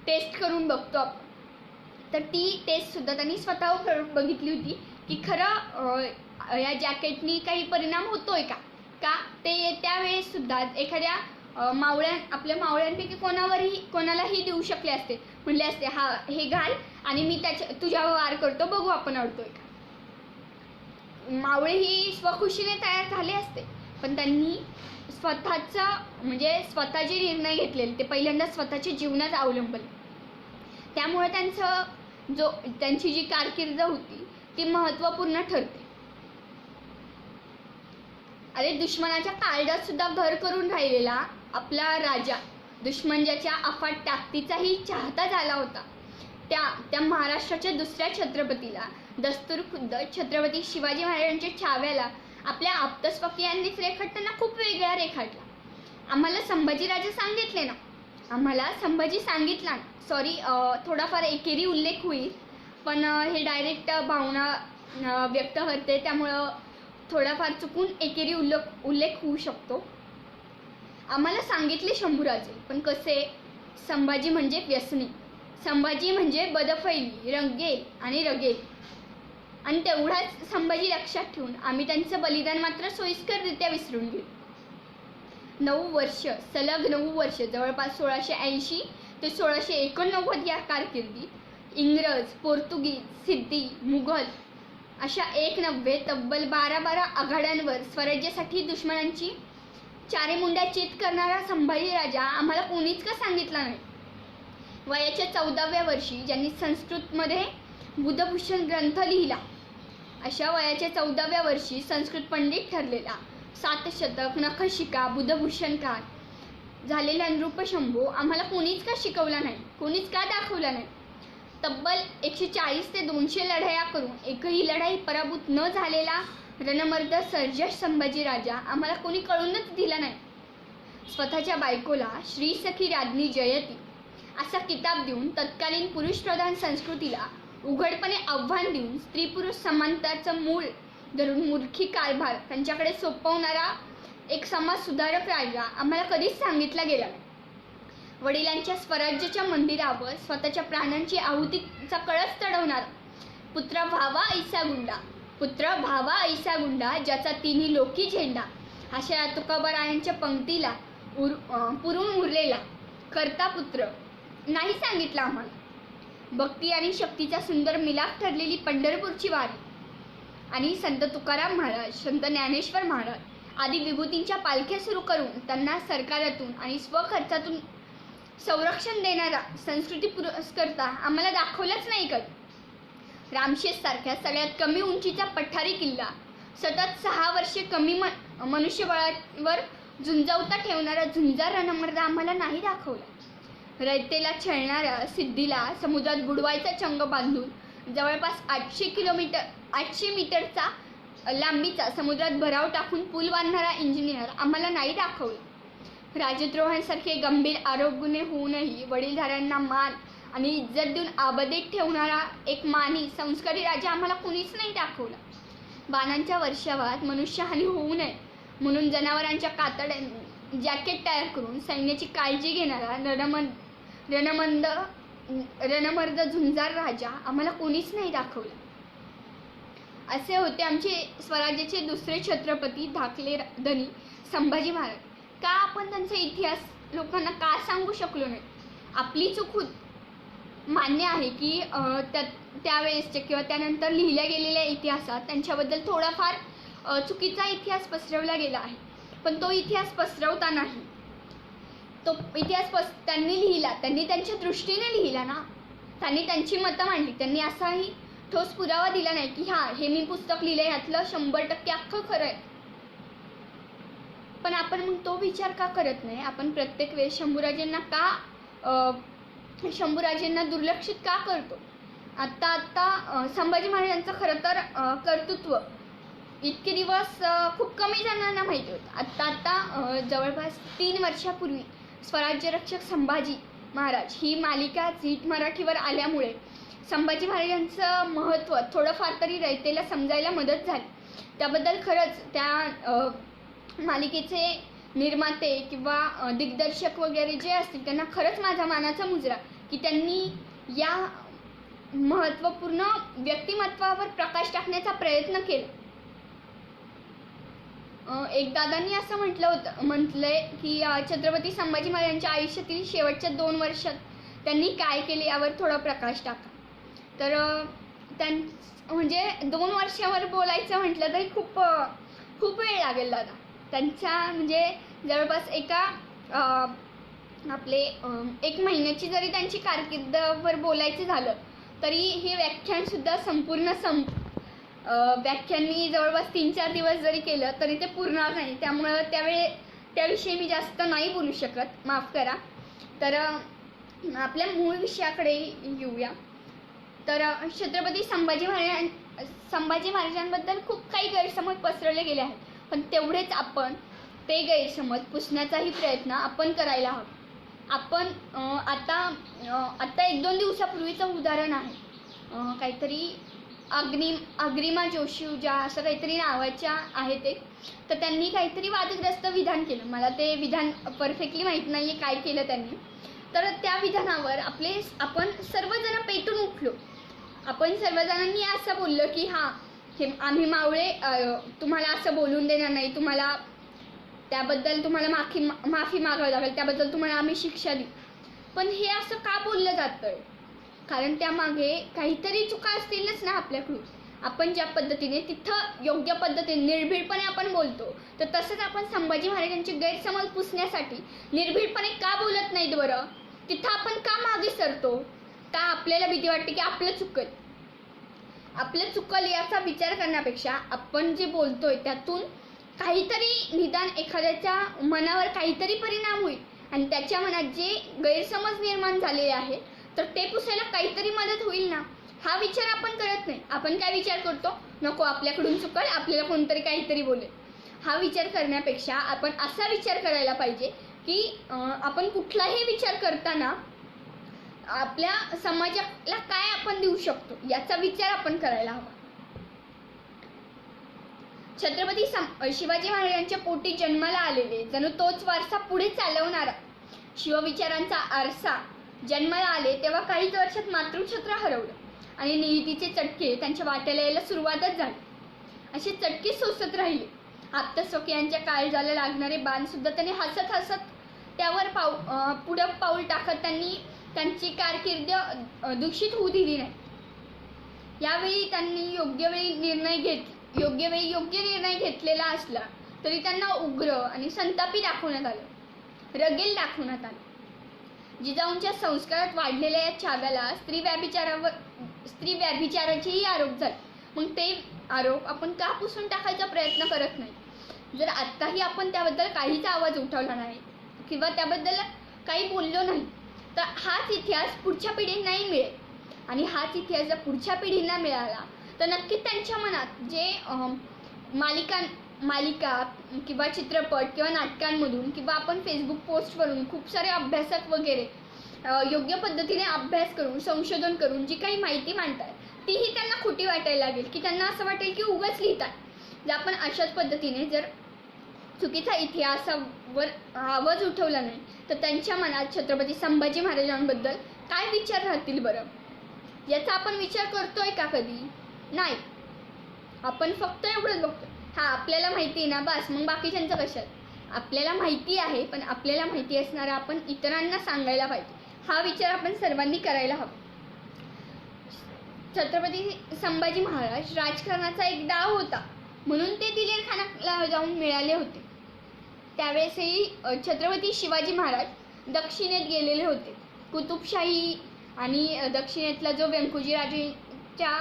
टेस्ट करून बघतो आपण, तर ती टेस्टसुद्धा त्यांनी स्वतः करून बघितली होती की खरं या जॅकेटनी काही परिणाम होतोय का. ते त्यावेळेससुद्धा एखाद्या आपल्या मावळ्यांपैकी कोणालाही देऊ शकले असते, म्हणले असते हा हे घाल आणि मी तुझ्यावर वार करतो, बघू आपण अडतोय का. मावळे ही स्वखुशीने तयार झाले असते, पण त्यांनी स्वतःचे निर्णय घेतलेले ते पहिल्यांदा स्वतःच्या जीवनात अवलंबले. त्यामुळे त्यांची जी कारकीर्द होती ती महत्त्वपूर्ण ठरते. अरे दुश्मनाच्या काळजात सुद्धा घर करून राहिलेला आपला राजा, दुश्मन ज्याच्या अफाट ताकदीचाही चाहता झाला होता, त्या महाराष्ट्राच्या दुसऱ्या छत्रपतीला दस्तूर खुद्द छत्रपती शिवाजी महाराजांच्या छाव्याला आपल्या आप्तस्वकीयांनीच रेखाटताना खूप वेगळा रेखाटला. आम्हाला संभाजी सांगितला ना, सॉरी थोडाफार एकेरी उल्लेख होईल, पण हे डायरेक्ट भावना व्यक्त करते, त्यामुळं थोडाफार चुकून एकेरी उल्लेख होऊ शकतो. आम्हाला सांगितले शंभूराजे, पण कसे? संभाजी म्हणजे व्यसनी, संभाजी म्हणजे बदफैली, रंगेल आणि रगेल. आणि तेवढाच संभाजी लक्षात ठेवून आम्ही त्यांचं बलिदान मात्र सोयीस्कररित्या विसरून गेलो. 9 वर्ष, सलग 9 वर्ष, जवळपास 1680 ते 1689 या कारकिर्दीत इंग्रज, पोर्तुगीज, सिद्धी, मुघल अशा एक नव्हे तब्बल 12 आघाड्यांवर स्वराज्यासाठी दुश्मनांची चारेमुंड्या चित करणारा संभाजी राजा आम्हाला कोणीच का सांगितला नाही. वयाच्या 14व्या वर्षी ज्यांनी संस्कृतमध्ये बुधभूषण ग्रंथ लिहिला, अशा वयाच्या 14व्या वर्षी संस्कृत पंडित ठरलेला, 7 शतक, नखशिका, बुधभूषणकार झालेला नृपशंभू आम्हाला कोणीच का शिकवला नाही, कोणीच का दाखवला नाही. तब्बल 140 ते 200 लढाया करून एकही लढाई पराभूत न झालेला रणमर्द सर्जस संभाजी राजा आम्हाला कोणी कळूनच दिला नाही. स्वतःच्या बायकोला श्रीसखी राज्ञी जयती असा किताब देऊन तत्कालीन पुरुषप्रधान संस्कृतीला उघडपणे आव्हान देऊन स्त्री पुरुष समानताचं मूळ धरून मूर्खी कारभार त्यांच्याकडे सोपवणारा एक समाज सुधारक राजा आम्हाला कधीच सांगितला गेला नाही. वडिलांच्या स्वराज्याच्या मंदिरावर स्वतःच्या प्राणांची आहुतीचा कळस चढवणारा पुत्र भावा ऐसा गुंडा ज्याचा तिन्ही लोकी झेंडा, अशा तुकोबारायांच्या पंक्तीला पुरून उरलेला करता पुत्र नाही सांगितला आम्हाला. भक्ती आणि शक्तीचा सुंदर मिलाप ठरलेली पंढरपूरची वारी आणि संत तुकाराम महाराज, संत ज्ञानेश्वर महाराज आदी विभूतींच्या पालख्या सुरू करून त्यांना सरकारातून आणि स्वखर्चातून संरक्षण देणारा संस्कृती पुरस्करता आम्हाला दाखवलाच नाही कधी. रामशेष सारख्या सगळ्यात कमी उंचीचा पठारी किल्ला सतत 6 वर्षे कमी मनुष्यबळावर झुंजवता ठेवणारा झुंजार रणमर्द आम्हाला नाही दाखवला. रयतेला छळणाऱ्या सिद्धीला समुद्रात बुडवायचा चंग बांधून जवळपास 800 मीटरचा लांबीचा समुद्रात भराव टाकून पूल बांधणारा इंजिनियर आम्हाला नाही दाखवला. राजद्रोहांसारखे गंभीर आरोप गुन्हे होऊनही वडीलधाऱ्यांना मान आणि इज्जत देऊन आबदीत ठेवणारा एक मानी संस्कारी राजा आम्हाला कुणीच नाही दाखवला. बाणांच्या वर्षावात मनुष्यहानी होऊ नये म्हणून जनावरांच्या कातड्यांनी जॅकेट तयार करून सैन्याची काळजी घेणारा रणमर्द झुंजार राजा आम्हाला कोणीच नाही दाखवला. असे होते आमचे स्वराज्याचे दुसरे छत्रपती धाकले धनी संभाजी महाराज. का आपण त्यांचा इतिहास लोकांना का सांगू शकलो नाही? आपली चूक मान्य आहे की त्यावेळेसच्या किंवा त्यानंतर लिहिल्या गेलेल्या इतिहासात त्यांच्याबद्दल थोडाफार चुकीचा इतिहास पसरवला गेला आहे, पण तो इतिहास पसरवतानाही तो इतिहास त्यांनी लिहिला, त्यांनी त्यांच्या दृष्टीने लिहिला ना, त्यांनी त्यांची मतं मांडली. त्यांनी असाही ठोस पुरावा दिला नाही की हे मी पुस्तक लिहिलं यातलं 100% अख्खं खरं आहे. पण आपण मग तो विचार का करत नाही? आपण प्रत्येक वेळेस शंभूराजेंना दुर्लक्षित का करतो? आत्ता संभाजी महाराजांचं खरं तर कर्तृत्व इतके दिवस खूप कमी जणांना माहिती होतं. आत्ता जवळपास 3 वर्षापूर्वी स्वराज्य रक्षक संभाजी महाराज ही मालिका झीट मराठीवर आल्यामुळे संभाजी महाराजांचं महत्त्व थोडंफार तरी रयतेला समजायला मदत झाली. त्याबद्दल खरंच त्या मालिकेचे निर्माते किंवा दिग्दर्शक वगैरे जे असतील त्यांना खरंच माझा मानाचा मुजरा की त्यांनी या महत्त्वपूर्ण व्यक्तिमत्वावर प्रकाश टाकण्याचा प्रयत्न केला. एक दादांनी असं म्हटलंय की छत्रपती संभाजी महाराजांच्या आयुष्यातील शेवटच्या 2 वर्षात त्यांनी काय केले यावर थोडा प्रकाश टाका. तर म्हणजे 2 वर्षावर बोलायचं म्हटलं तरी खूप वेळ लागेल दादा. त्यांच्या म्हणजे जवळपास आपले 1 महिन्याची जरी त्यांची कारकिर्दीवर बोलायचं झालं तरी हे व्याख्यानसुद्धा संपूर्ण व्याख्याननी जवळपास 3-4 दिवस जरी केलं तरी ते पुरणार नाही. त्यामुळं त्याविषयी मी जास्त नाही बोलू शकत, माफ करा. तर आपल्या मूळ विषयाकडे येऊया. तर छत्रपती संभाजी महाराजांबद्दल खूप काही गैरसमज पसरवले गेले आहेत, पण तेवढेच आपण ते गैरसमज पुसण्याचाही प्रयत्न आपण करायला हवा. आपण आता 1-2 दिवसापूर्वीचं उदाहरण आहे. काहीतरी अग्रिमा जोशी असं काहीतरी नावाच्या आहे ते. तर त्यांनी काहीतरी वादग्रस्त विधान केलं. मला ते विधान परफेक्टली माहीत नाही आहे काय केलं त्यांनी. तर त्या विधानावर आपण सर्वजण पेटून उठलो. आपण सर्वजणांनी असं बोललं की हे आम्ही मावळे तुम्हाला असं बोलून देणार नाही, त्याबद्दल तुम्हाला माफी मागावी लागेल, त्याबद्दल तुम्हाला आम्ही शिक्षा देऊ. पण हे असं का बोललं जातं? कारण त्यामागे काहीतरी चुका असतीलच ना आपल्याकडून. आपण ज्या पद्धतीने तिथं योग्य पद्धतीने निर्भीडपणे आपण बोलतो, तर तसंच आपण संभाजी महाराजांचे गैरसमज पुसण्यासाठी निर्भीडपणे का बोलत नाहीत बरं? तिथं आपण का मागे सरतो? का आपल्याला भीती वाटते की आपलं चुकल याचा विचार करण्यापेक्षा आपण जे बोलतोय त्यातून काहीतरी निदान एखाद्याच्या मनावर काहीतरी परिणाम होईल आणि त्याच्या मनात जे गैरसमज निर्माण झालेले आहेत तर ते पुसायला काहीतरी मदत होईल ना. हा विचार आपण करत नाही. आपण काय विचार करतो? नको, आपल्याकडून चुकल, आपल्याला कोणतरी काहीतरी बोलेल. हा विचार करण्यापेक्षा आपण असा विचार करायला पाहिजे की आपण कुठलाही विचार करताना आपल्या समाजाला काय आपण देऊ शकतो याचा विचार आपण करायला हवा. छत्रपती शिवाजी महाराजांच्या पोटी जन्माला आलेले जणू तोच वारसा पुढे चालवणारा शिवविचारांचा आरसा जन्माला आले तेव्हा काहीच वर्षात मातृछत्र हरवलं आणि नियतीचे चटके त्यांच्या वाट्याला यायला सुरुवातच झाली. असे चटके सोसत राहिले. आप्तस्वकीयांच्या काळजाला लागणारे बाण सुद्धा त्यांनी हसत त्यावर पुढं पाऊल टाकत त्यांनी त्यांची कारकीर्द दूषित होऊ दिली नाही. यावेळी त्यांनी योग्य वेळी योग्य निर्णय घेतलेला असला तरी त्यांना उग्र आणि संतापी दाखवण्यात आलं, रगेल दाखवण्यात आलं. जिजाऊंच्या संस्कारात वाढलेल्या या छाव्याला स्त्री व्याभिचाराचेही आरोप झाले. मग ते आरोप आपण का पुसून टाकायचा प्रयत्न करत नाही? जर आत्ताही आपण त्याबद्दल काहीच आवाज उठवला नाही किंवा त्याबद्दल काही बोललो नाही तर हाच इतिहास पुढच्या पिढींनाही मिळेल. आणि हाच इतिहास जर पुढच्या पिढींना मिळाला तर नक्कीच त्यांच्या मनात जे मालिका किंवा चित्रपट किंवा नाटकांमधून किंवा आपण फेसबुक पोस्टवरून खूप सारे अभ्यासक वगैरे योग्य पद्धतीने अभ्यास करून संशोधन करून जी काही माहिती मांडतात तीही त्यांना खोटी वाटायला लागेल की त्यांना असं वाटेल की उगाच लिहितात. जर आपण अशाच पद्धतीने जर चुकीचा इतिहासावर आवाज उठवला नाही तर त्यांच्या मनात छत्रपती संभाजी महाराजांबद्दल काय विचार राहतील बरं? याचा आपण विचार करतोय का कधी? नाही. आपण फक्त एवढंच बघतोय, आपल्याला माहिती आहे ना बस, मग बाकीच्यांचं कशात? आपल्याला माहिती आहे पण आपल्याला माहिती असणारं आपण इतरांना सांगायला पाहिजे. हा विचार आपण सर्वांनी करायला हवा. छत्रपती संभाजी महाराज राजकारणाचा एक डाव होता म्हणून ते दिलेर खानाला जाऊन मिळाले होते. त्यावेळेसही छत्रपती शिवाजी महाराज दक्षिणेत गेलेले होते. कुतुबशाही आणि दक्षिणेतला जो व्यंकोजी राजेच्या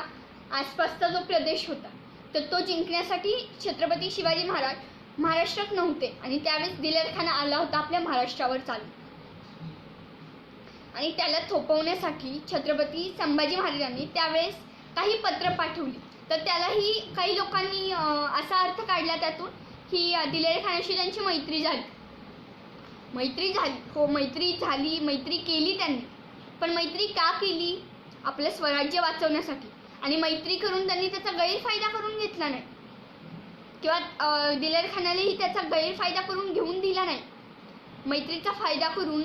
आसपासचा जो प्रदेश होता तर तो जिंकण्यासाठी छत्रपती शिवाजी महाराज महाराष्ट्रात नव्हते आणि त्यावेळेस दिलेरखाना आला होता आपल्या महाराष्ट्रावर चालू आणि त्याला थोपवण्यासाठी छत्रपती संभाजी महाराजांनी त्यावेळेस काही पत्र पाठवली तर त्यालाही काही लोकांनी असा अर्थ काढला त्यातून की दिलेर खानाशी त्यांची मैत्री झाली. हो, मैत्री केली त्यांनी. पण मैत्री का केली? आपलं स्वराज्य वाचवण्यासाठी. आणि मैत्री करून त्यांनी त्याचा गैरफायदा करून घेतला नाही किंवा दिलेर खानालाही त्याचा गैरफायदा करून घेऊन दिला नाही. मैत्रीचा फायदा करून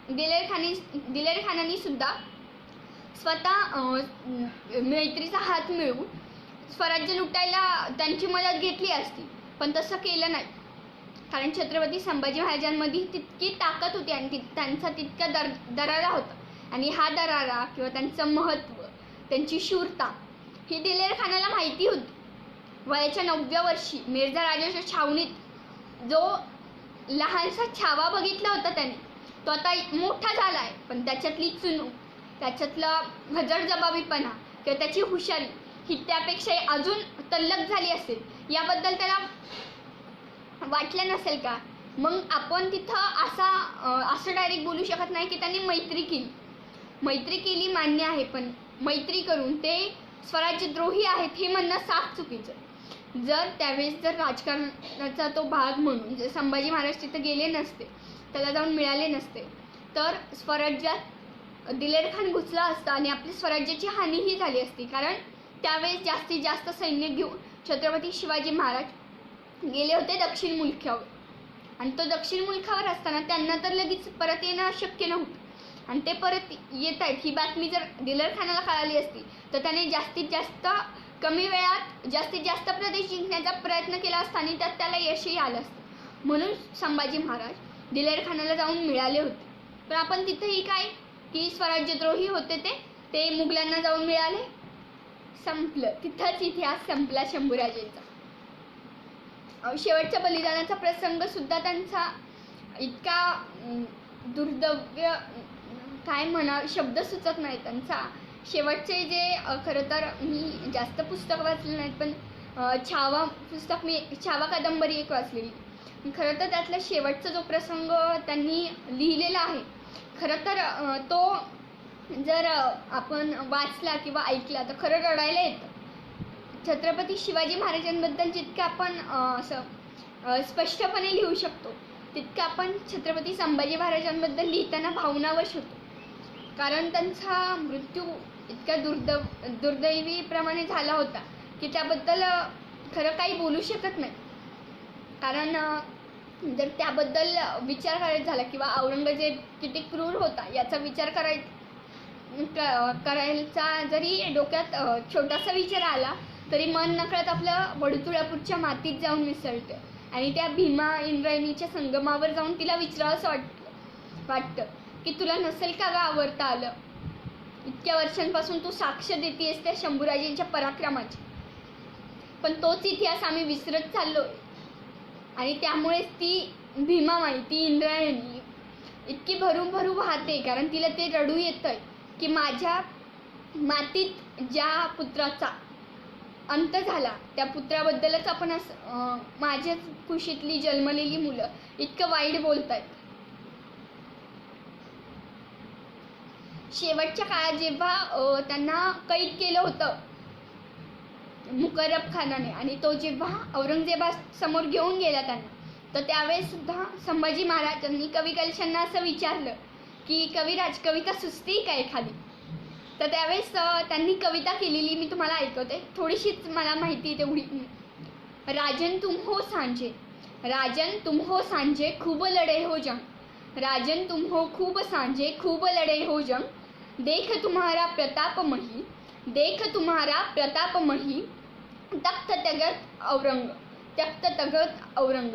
दिलेर खानाने सुद्धा स्वतः मैत्रीचा हात मिळवून स्वराज्य लुटायला त्यांची मदत घेतली असती, पण तसं केलं नाही. कारण छत्रपती संभाजी महाराजांमध्ये तितकी ताकद होती आणि त्यांचा तितका दरारा होता. आणि हा दरारा किंवा त्यांचं महत्त्व, त्यांची शूरता ही दिलेर खानाला माहिती होती. वयाच्या 9व्या वर्षी मिर्झा राजाच्या छावणीत जो लहानसा छावा बघितला होता त्याने, तो आता मोठा झाला आहे. पण त्याच्यातली चुणूक, त्याच्यातला हजरजबाबीपणा किंवा त्याची हुशारी ही त्यापेक्षा अजून तल्लख झाली असेल, याबद्दल त्याला वाटलं नसेल का? मग आपण तिथं असं डायरेक्ट बोलू शकत नाही की त्यांनी मैत्री केली मान्य आहे, पण मैत्री करून ते स्वराज्यद्रोही आहेत हे म्हणणं साफ चुकीचं. जर त्यावेळेस जर राजकारणाचा तो भाग म्हणून जर संभाजी महाराज तिथं गेले नसते, त्याला जाऊन मिळाले नसते, तर स्वराज्यात दिलेर खान घुसला असता आणि आपल्या स्वराज्याची हानीही झाली असती. कारण त्यावेळेस जास्तीत जास्त सैन्य घेऊन छत्रपती शिवाजी महाराज गेले होते दक्षिण मुलख्यावर. आणि तो दक्षिण मुलखावर असताना त्यांना तर लगेच परत येणं शक्य नव्हतं. आणि ते परत येत आहेत ही बातमी जर दिलेर खानाला कळाली असती, तर त्याने जास्तीत जास्त कमी वेळात जास्तीत जास्त प्रदेश जिंकण्याचा प्रयत्न केला असता आणि त्यात त्याला यशही आलं असतं. म्हणून संभाजी महाराज दिलेर खानाला जाऊन मिळाले होते. पण आपण तिथेही काय की स्वराज्यद्रोही होते ते मुघलांना जाऊन मिळाले, संपलं. तिथंच इतिहास संपला शंभूराजेंचा. शेवटच्या बलिदानाचा प्रसंग सुद्धा त्यांचा इतका दुर्दैव्य, काय म्हणा शब्द सुचत नाही त्यांचा. शेवटचे जे खरं तर मी जास्त पुस्तक वाचले नाहीत, पण छावा कादंबरी एक वाचलेली. खरं तर त्यातला शेवटचा जो प्रसंग त्यांनी लिहिलेला आहे, खरं तर तो जर आपण वाचला किंवा ऐकला तर खरं रडायला येतं. छत्रपती शिवाजी महाराजांबद्दल जितकं आपण असं स्पष्टपणे लिहू शकतो, तितकं आपण छत्रपती संभाजी महाराजांबद्दल लिहिताना भावनावश होतो. कारण त्यांचा मृत्यू इतक्या दुर्दैवीप्रमाणे झाला होता की त्याबद्दल खरं काही बोलू शकत नाही. कारण जर त्याबद्दल विचार करायचा झाला किंवा औरंगजेब किती क्रूर होता याचा विचार करायचा जरी डोक्यात छोटासा विचार आला, तरी मन नकळत आपलं वडतुळापूरच्या मातीत जाऊन मिसळतं आणि त्या भीमा इंद्रायणीच्या संगमावर जाऊन तिला विचारावंसं वाटतं की तुला नसेल का ग आवरता आलं? इतक्या वर्षांपासून तू साक्ष देतेस त्या शंभूराजेंच्या पराक्रमाची, पण तोच इतिहास आम्ही विसरत चाललोय. आणि त्यामुळेच ती भीमामाई, ती इंद्रायणी इतकी भरू वाहते, कारण तिला ते रडू येतंय की माझ्या मातीत ज्या पुत्राचा अंत झाला त्या पुत्राबद्दलच आपण माझ्याच कुशीतली जन्मलेली मुलं इतकं वाईट बोलतायत. शेवटच्या काळात जेव्हा त्यांना कैद केलं होतं मुकर्रब खानाने आणि तो जेव्हा औरंगजेबासमोर घेऊन गेला त्यांना, तर त्यावेळेस सुद्धा संभाजी महाराजांनी कवी कलशांना असं विचारलं की कविराज, कविता सुचते का एखादी? तर त्यावेळेस त्यांनी कविता केलेली मी तुम्हाला ऐकवते, थोडीशीच मला माहिती तेवढी. राजन तुम हो सांझे खूब लड़े हो जंग, राजन तुम हो खूब सांझे खूब लड़े हो जंग, देख तुम्हारा प्रताप मही तख्त तगत औरंग.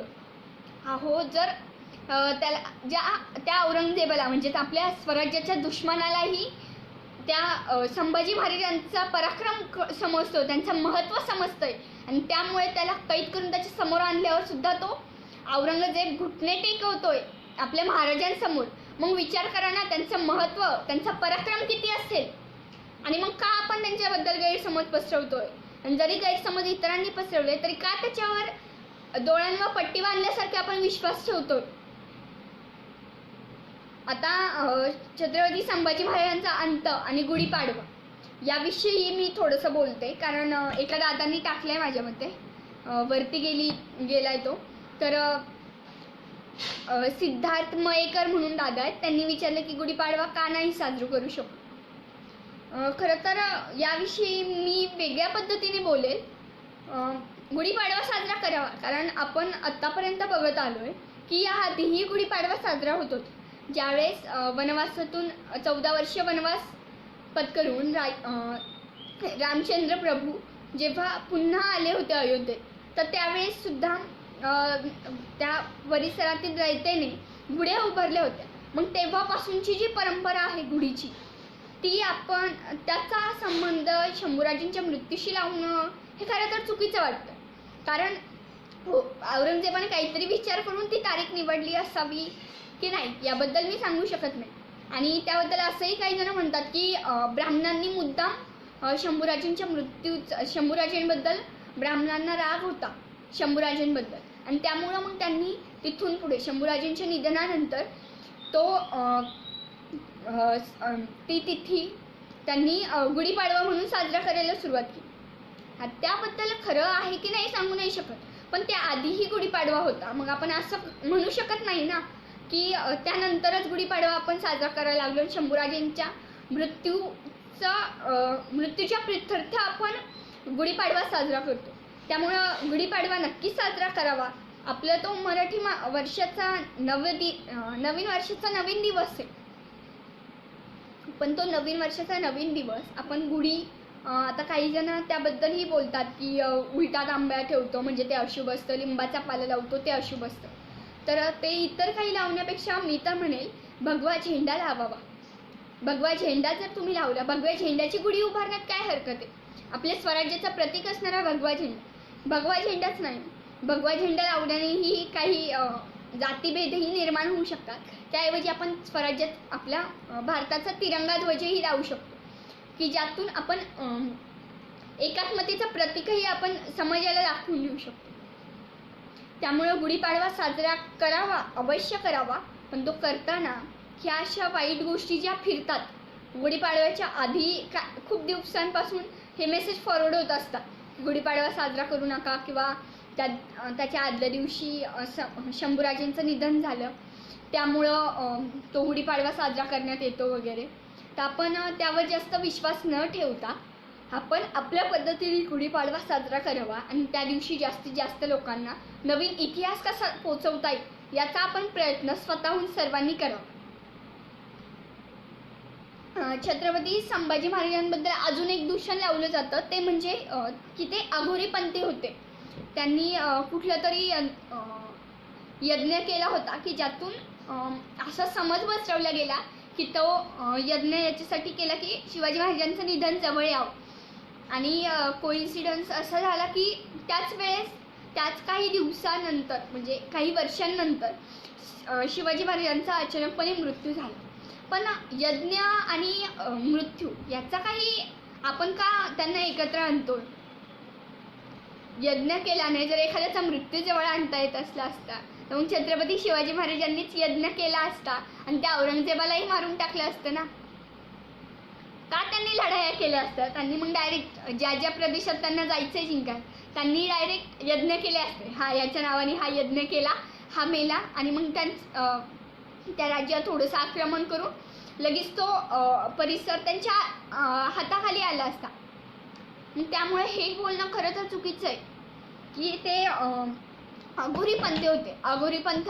हो, जर त्या औरंगजेबाला म्हणजेच आपल्या स्वराज्याच्या दुश्मनालाही त्या संभाजी महाराजांचा पराक्रम समजतो, त्यांचं महत्त्व समजतंय आणि त्यामुळे त्याला कैद करून त्याच्या समोर आणल्यावर सुद्धा तो औरंगजेब घुटणे टेकवतोय आपल्या महाराजांसमोर. मग विचार करा ना, त्यांचं महत्त्व, त्यांचा पराक्रम किती असेल. आणि मग का आपण त्यांच्याबद्दल गैरसमज पसरवतोय? आणि जरी गैरसमज इतरांनी पसरवले तरी का त्याच्यावर डोळ्यांवर पट्टी बांधल्यासारखे आपण विश्वास ठेवतोय? आता छत्रपती संभाजी महाराजांचा अंत आणि गुढीपाडवा याविषयी मी थोडंसं बोलते, कारण एका दादांनी टाकलं आहे माझ्यामध्ये, वरती गेलाय तो. तर सिद्धार्थ मयेकर म्हणून दादा आहेत, त्यांनी विचारलं की गुढीपाडवा का नाही साजरा करू शकतो. खरं तर याविषयी मी वेगळ्या पद्धतीने बोलेल. गुढीपाडवा साजरा करावा, कारण आपण आत्तापर्यंत बघत आलो आहे की याआधीही गुढीपाडवा साजरा होत होता. ज्यावेळेस वनवासातून 14 वर्ष वनवास पत्करून रामचंद्र प्रभू जेव्हा पुन्हा आले होते अयोध्येत, तर त्यावेळेस सुद्धा त्या परिसरातील रयतेने गुढ्या उभारल्या होत्या. मग तेव्हापासूनची जी परंपरा आहे गुढीची, ती आपण त्याचा संबंध शंभूराजांच्या मृत्यूशी लावणं हे खरं तर चुकीचं वाटतं. कारण औरंगजेबाने काहीतरी विचार करून ती तारीख निवडली असावी की नाही याबद्दल मी सांगू शकत नाही. आणि त्याबद्दल असंही काही जण म्हणतात की ब्राह्मणांनी मुद्दाम शंभूराजांबद्दल ब्राह्मणांना राग होता शंभूराजांबद्दल, आणि त्यामुळं मग त्यांनी तिथून पुढे शंभूराजांच्या निधनानंतर ती तिथी त्यांनी गुढीपाडवा म्हणून साजरा करायला सुरुवात केली. त्याबद्दल खरं आहे की नाही सांगू नाही शकत, पण त्याआधीही गुढीपाडवा होता. मग आपण असं म्हणू शकत नाही ना की त्यानंतरच गुढीपाडवा आपण साजरा करायला लागलो. शंभूराजांच्या मृत्यूच्या प्रित्यर्थ आपण गुढीपाडवा साजरा करतो. त्यामुळं गुढीपाडवा नक्कीच साजरा करावा. आपला तो मराठी वर्षाचा नवीन वर्षाचा नवीन दिवस आहे, पण तो नवीन वर्षाचा नवीन दिवस आपण गुढी, आता काही जण त्याबद्दलही बोलतात की उलटा तांब्या ठेवतो म्हणजे ते अशुभ असतं, लिंबाचा पाला लावतो ते अशुभ असतं. तर ते इतर काही लावण्यापेक्षा मी तर म्हणेल भगवा झेंडा लावावा. भगवा झेंडा जर तुम्ही लावला, भगव्या झेंड्याची गुढी उभारण्यात काय हरकत आहे. आपल्या स्वराज्याचं प्रतीक असणारा भगवा झेंडाच नाही, भगवा झेंडा लावण्यानेही काही जातीभेदही निर्माण होऊ शकतात. त्याऐवजी आपण स्वराज्यात आपल्या भारताचा तिरंगा ध्वजही लावू शकतो की ज्यातून आपण एकात्मतेचं प्रतीकही आपण समाजाला दाखवून देऊ शकतो. त्यामुळं गुढीपाडवा साजरा करावा, अवश्य करावा, पण तो करताना ह्या अशा वाईट गोष्टी ज्या फिरतात, गुढीपाडव्याच्या आधी खूप दिवसांपासून हे मेसेज फॉरवर्ड होत असतात, गुढीपाडवा साजरा करू नका, किंवा त्याच्या आदल्या दिवशी शंभूराजांचं निधन झालं त्यामुळं तो गुढीपाडवा साजरा करण्यात येतो वगैरे. तर आपण त्यावर जास्त विश्वास न ठेवता आपण आपल्या पद्धतीने गुढीपाडवा साजरा करावा आणि त्या दिवशी जास्तीत जास्त लोकांना नवीन इतिहास कसा पोचवता येईल याचा आपण प्रयत्न स्वतःहून सर्वांनी करावा. छत्रपती संभाजी महाराजांबद्दल अजून एक दूषण लावलं जातं, ते म्हणजे की ते अघोरी पंथी होते. त्यांनी कुठला तरी यज्ञ केला होता की ज्यातून असा समज पसरवला गेला की तो यज्ञ याच्यासाठी केला की शिवाजी महाराजांचं निधन जवळ यावं. आणि कोइन्सिडन्स असा झाला की त्याच काही दिवसानंतर म्हणजे काही वर्षांनंतर शिवाजी महाराजांचा अचानकपणे मृत्यू झाला. पण यज्ञ आणि मृत्यू याचा काही आपण का त्यांना एकत्र आणतो. यज्ञ केल्याने जर एखाद्याचा मृत्यू जवळ आणता येत असला असता तर मग छत्रपती शिवाजी महाराजांनीच यज्ञ केला असता आणि त्या औरंगजेबालाही मारून टाकलं असतं ना. का त्यांनी लढाया केल्या असतात, त्यांनी मग डायरेक्ट ज्या प्रदेशात त्यांना जायचंय जिंकाय त्यांनी डायरेक्ट यज्ञ केले असते. हा याच्या नावाने हा यज्ञ केला, हा मेला, आणि मग त्या राज्यात थोडंसं आक्रमण करून लगेच तो परिसर त्यांच्या हाताखाली आला असता. त्यामुळे हे बोलणं खरं तर चुकीचं आहे की ते अघोरी पंथ होते. अघोरी पंथ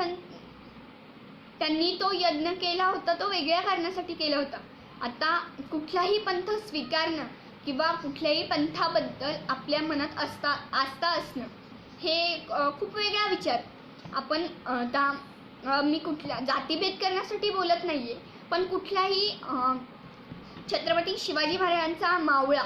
त्यांनी तो यज्ञ केला होता तो वेगळ्या कारणासाठी केला होता. आता कुठलाही पंथ स्वीकारणं किंवा कुठल्याही पंथाबद्दल आपल्या मनात आस्था असणं हे खूप वेगळा विचार. आपण मी कुठल्या जातीभेद करण्यासाठी बोलत नाहीये, पण कुठलाही छत्रपती शिवाजी महाराजांचा मावळा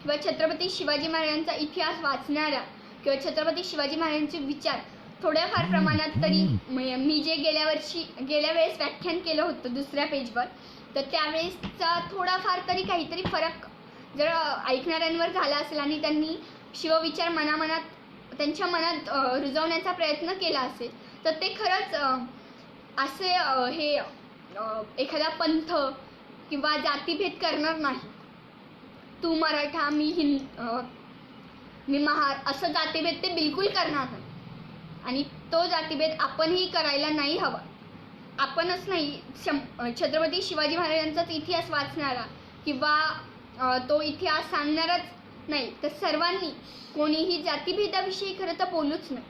किंवा छत्रपती शिवाजी महाराजांचा इतिहास वाचणारा किंवा छत्रपती शिवाजी महाराजांचे विचार थोड्याफार प्रमाणात तरी मी जे गेल्या वेळेस व्याख्यान केलं होतं दुसऱ्या पेजवर, तर त्यावेळेसचा थोडाफार तरी काहीतरी फरक जर ऐकणाऱ्यांवर झाला असेल आणि त्यांनी शिवविचार त्यांच्या मनात रुजवण्याचा प्रयत्न केला असेल तर ते खरंच असे हे एखादा पंथ किंवा जातीभेद करणार नाही. तू मराठा मी महार असं जातीभेद ते बिलकुल करणार नाही. आणि तो जातीभेद आपणही करायला नाही हवा. आपणच नाही, छत्रपती शिवाजी महाराजांचाच इतिहास वाचणारा किंवा तो इतिहास सांगणारच नाही, तर सर्वांनी कोणीही जातीभेदाविषयी खरं तर बोलूच नाही.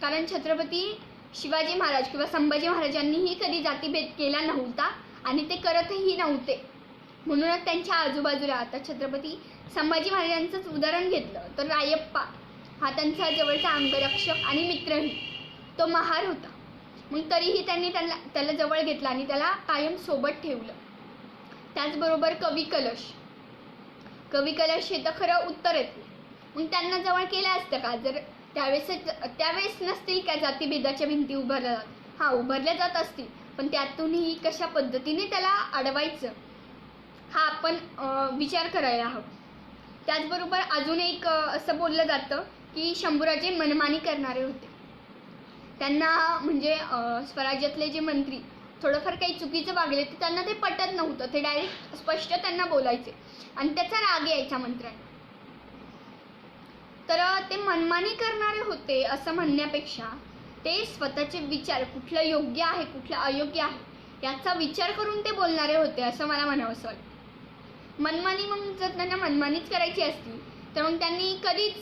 कारण छत्रपती शिवाजी महाराज किंवा संभाजी महाराजांनीही कधी जातीभेद केला नव्हता आणि ते करतही नव्हते. म्हणूनच त्यांच्या आजूबाजूला, आता छत्रपती संभाजी महाराजांचंच उदाहरण घेतलं तर रायप्पा हा त्यांचा जवळचा अंगरक्षक आणि मित्रही, तो महार होता. मग तरीही त्यांनी त्याला जवळ घेतलं आणि त्याला कायम सोबत ठेवलं. त्याचबरोबर कवी कलश हे तर खरं उत्तर येते. मग त्यांना जवळ केलं असतं का जर त्यावेळेस नसतील का जातीभेदाच्या भिंती उभारल्या जात? हां, उभारल्या जात असतील, पण त्यातूनही कशा पद्धतीने त्याला अडवायचं हा आपण विचार करायला हवा. त्याचबरोबर अजून एक असं बोललं जातं की शंभूराजे मनमानी करणारे होते. त्यांना म्हणजे स्वराज्यातले जे मंत्री थोडंफार काही चुकीचं वागले तर त्यांना ते पटत नव्हतं. ते डायरेक्ट स्पष्ट त्यांना बोलायचे आणि त्याचा राग यायचा मंत्र्यांना. तर ते मनमानी करणारे होते असं म्हणण्यापेक्षा ते स्वतःचे विचार कुठलं योग्य आहे कुठलं अयोग्य आहे याचा विचार करून ते बोलणारे होते असं मला म्हणावंसं वाटतं. मनमानी मग जर त्यांना मनमानीच करायची असती तर मग त्यांनी कधीच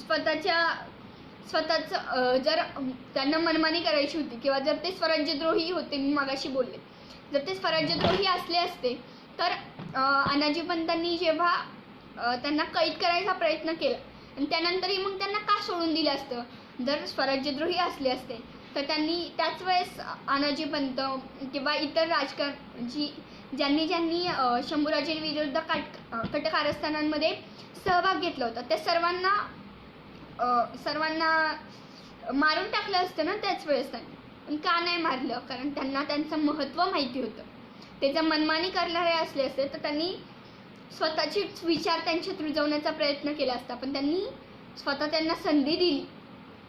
स्वतःचं जर त्यांना मनमानी करायची होती किंवा जर ते स्वराज्यद्रोही होते, मी मागाशी बोलले, जर ते स्वराज्यद्रोही असले असते तर अनाजी पंतांनी जेव्हा त्यांना कैद करायचा प्रयत्न केला आणि त्यानंतरही मग त्यांना का सोडून दिलं असतं? जर स्वराज्यद्रोही असले असते तर त्यांनी त्याच वेळेस अनाजी पंत किंवा इतर ज्यांनी शंभूराजेंविरुद्ध कट कारस्थानांमध्ये सहभाग घेतला होता त्या सर्वांना मारून टाकलं असतं ना त्याच वेळेस त्यांनी. पण का नाही मारलं? कारण त्यांना त्यांचं महत्त्व माहिती होतं. ते जर मनमानी करणारे असले असते तर त्यांनी स्वतःचेच विचार त्यांच्यात रुजवण्याचा प्रयत्न केला असता. पण त्यांनी त्यांना संधी दिली,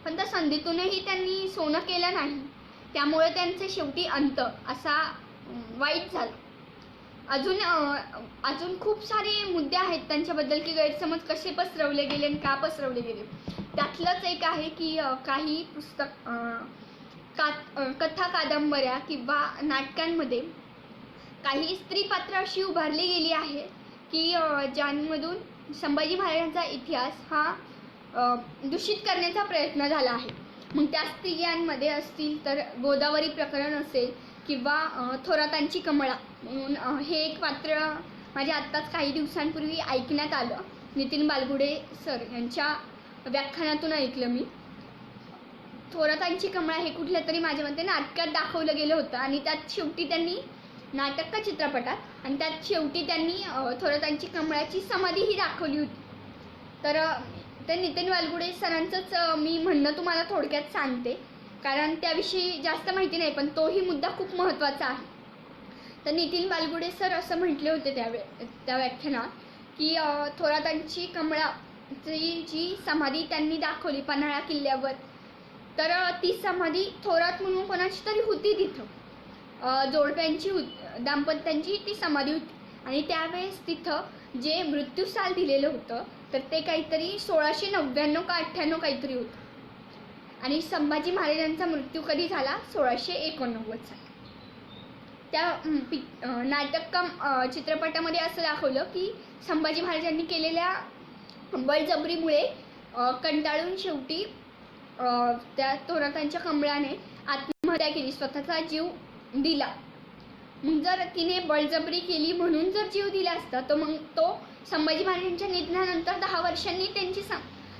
पण त्या संधीतूनही त्यांनी सोनं केलं नाही. त्यामुळे त्यांचे शेवटी अंत असा वाईट झाला. अजून खूप सारे मुद्दे आहेत त्यांच्याबद्दल की गैरसमज कसे पसरवले गेले आणि का पसरवले गेले. त्यातलंच एक आहे की काही कथा कादंबऱ्या किंवा नाटकांमध्ये काही स्त्री पात्र अशी उभारली गेली आहे की ज्यांमधून संभाजी महाराजांचा इतिहास हा दूषित करण्याचा प्रयत्न झाला आहे. मग त्या स्त्रियांमध्ये असतील तर गोदावरी प्रकरण असेल किंवा थोरातांची कमळा म्हणून हे एक पात्र माझ्या आत्ताच काही दिवसांपूर्वी ऐकण्यात आलं. नितीन बालगुडे सर यांच्या व्याख्यानातून ऐकलं मी. थोरातांची कमळा हे कुठल्या तरी माझ्या मते नाटकात दाखवलं गेलं होतं आणि त्यात शेवटी त्यांनी नाटक का चित्रपटात आणि त्यात शेवटी त्यांनी थोरातांची कमळाची समाधीही दाखवली होती. तर ते नितीन बालगुडे सरांचंच मी म्हणणं तुम्हाला थोडक्यात सांगते कारण त्याविषयी जास्त माहिती नाही, पण तोही मुद्दा खूप महत्त्वाचा आहे. तर नितीन बालगुडे सर असं म्हटले होते त्या व्याख्यानात की थोरातांची कमळाची जी समाधी त्यांनी दाखवली पन्हाळा किल्ल्यावर, तर ती समाधी थोरात म्हणून कोणाची तरी होती तिथं, जोडप्यांची दाम्पत्यांची ती समाधी होती. आणि त्यावेळेस तिथं जे मृत्यूसाल दिलेलं होतं तर ते काहीतरी 1699 का 98 काहीतरी होतं. आणि संभाजी महाराजांचा मृत्यू कधी झाला? 1689 साली. त्या नाटक चित्रपटामध्ये असं दाखवलं की संभाजी महाराजांनी केलेल्या बळजबरीमुळे कंटाळून शेवटी त्या थोरातांच्या कमळाने आत्महत्या केली, स्वतःचा जीव दिला. मग जर तिने बळजबरी केली म्हणून जर जीव दिला असता तर मग तो संभाजी महाराजांच्या निधनानंतर 10 वर्षांनी त्यांची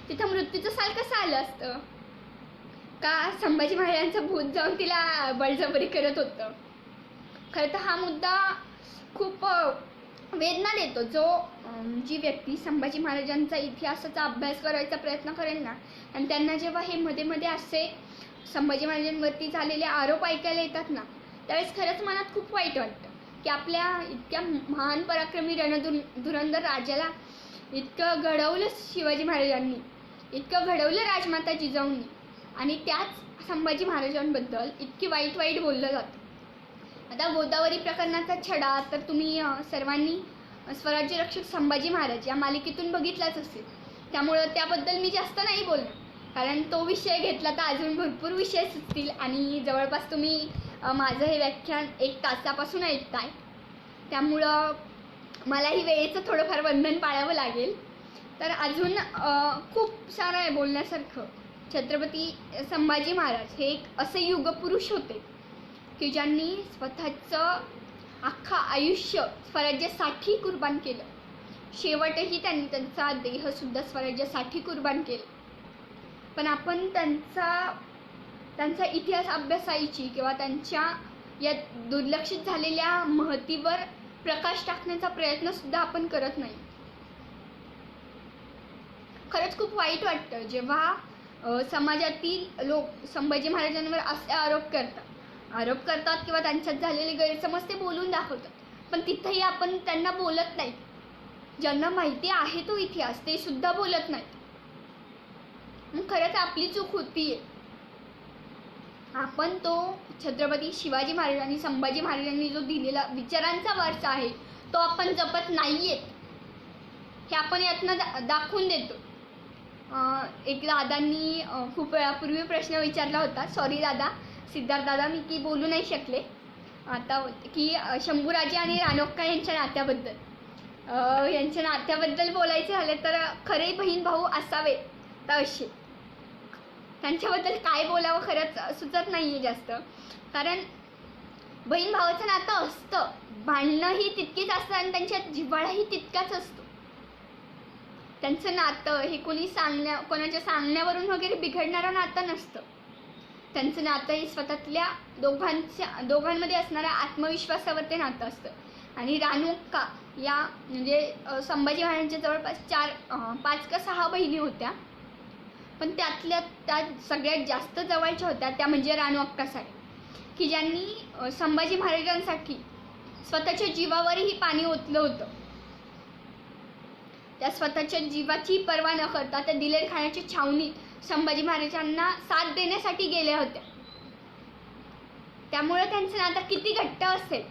तिथं मृत्यूचं साल कसं आलं असतं? का संभाजी महाराजांचं भूत जाऊन तिला बळजबरी करत होतं? खरं तर हा मुद्दा खूप वेदना देतो. जी व्यक्ती संभाजी महाराजांचा इतिहासाचा अभ्यास करायचा प्रयत्न करेल ना आणि त्यांना जेव्हा हे मध्ये मध्ये असे संभाजी महाराजांवरती झालेले आरोप ऐकायला येतात ना त्यावेळेस खरंच मनात खूप वाईट वाटतं की आपल्या इतक्या महान पराक्रमी रणधुरंधर राजाला इतकं घडवलं शिवाजी महाराजांनी, इतकं घडवलं राजमाता जिजाऊंनी आणि त्याच संभाजी महाराजांबद्दल इतकी वाईट बोललं जातं. आता गोदावरी प्रकरणाचा छडा तर तुम्ही सर्वांनी स्वराज्य रक्षक संभाजी महाराज या मालिकेतून बघितलाच असेल, त्यामुळं त्याबद्दल मी जास्त नाही बोलणार, कारण तो विषय घेतला तर अजून भरपूर विषय सुचतील आणि जवळपास तुम्ही माझं हे व्याख्यान 1 तासापासून ऐकताय, त्यामुळं मलाही वेळेचं थोडंफार बंधन पाळावं लागेल. तर अजून खूप सारं आहे बोलण्यासारखं. छत्रपती संभाजी महाराज हे एक असे युगपुरुष होते की ज्यांनी स्वतःचं अख्खं आयुष्य स्वराज्यासाठी कुर्बान केलं. शेवटही त्यांनी त्यांचा देहसुद्धा स्वराज्यासाठी कुर्बान केला. पण आपण त्यांचा इतिहास अभ्यासायची किंवा त्यांच्या या दुर्लक्षित झालेल्या महतीवर प्रकाश टाकण्याचा प्रयत्नसुद्धा आपण करत नाही. खरंच खूप वाईट वाटतं जेव्हा समाजातील लोक संभाजी महाराजांवर असे आरोप करतात किंवा त्यांच्यात झालेले गैरसमज ते बोलून दाखवतात, पण तिथंही आपण त्यांना बोलत नाही. ज्यांना माहिती आहे तो इतिहास ते सुद्धा बोलत नाहीत. मग खरंच आपली चूक होतीये. आपण तो छत्रपती शिवाजी महाराज आणि संभाजी महाराजांनी जो दिलेला विचारांचा वारसा आहे तो आपण जपत नाहीयेत, हे आपण यातनं दाखवून देतो. एक दादांनी खूप वेळापूर्वी प्रश्न विचारला होता, सॉरी दादा, सिद्धार्थ दादा, मी की बोलू नाही शकले आता, की शंभूराजे आणि रानोक्का यांच्या नात्याबद्दल बोलायचे झाले तर खरे बहीण भाऊ असावे तर असे. त्यांच्याबद्दल काय बोलावं खरंच सुचत नाही आहे जास्त, कारण बहीण भावाचं नातं असतं, भांडणंही तितकीच असतं आणि त्यांच्यात जिव्हाळाही तितकाच असतो. त्यांचं नातं हे कोणाच्या सांगण्यावरून वगैरे बिघडणारं नातं नसतं. त्यांचं नातं हे स्वतःतल्या दोघांमध्ये असणाऱ्या आत्मविश्वासावर ते नातं असतं. आणि रानोक्का या म्हणजे संभाजी महाराजांच्या जवळपास 5 का 6 बहिणी होत्या, पण त्या सगळ्यात जास्त जवळच्या होत्या त्या म्हणजे रानोक्का साहेब, की ज्यांनी संभाजी महाराजांसाठी स्वतःच्या जीवावरही पाणी ओतलं होतं. त्या स्वतःच्या जीवाची पर्वा न करता त्या दिलेरखानाच्या छावणीत संभाजी महाराजांना साथ देण्यासाठी गेल्या होत्या. त्यामुळे त्यांचं नातं किती घट्ट असेल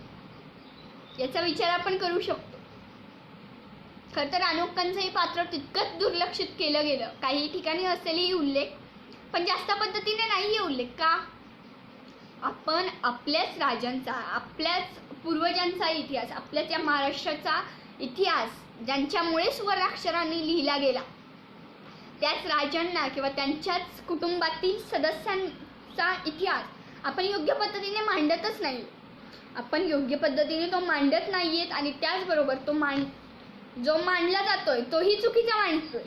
याचा विचार आपण करू शकतो. खरं तर रानोक्कांचं हे पात्र तितकंच दुर्लक्षित केलं गेलं. काही ठिकाणी असेलही उल्लेख, पण जास्त पद्धतीने नाही आहे उल्लेख. का? आपण आपल्याच राजांचा, आपल्याच पूर्वजांचा इतिहास, आपल्याच या महाराष्ट्राचा इतिहास ज्यांच्यामुळे सुवर्णाक्षरांनी लिहिला गेला त्याच राजांना किंवा त्यांच्याच कुटुंबातील सदस्यांचा इतिहास आपण योग्य पद्धतीने मांडतच नाही. आपण योग्य पद्धतीने तो मांडत नाहीयेत आणि त्याचबरोबर जो मांडला जातोय तोही चुकीचा मांडतोय.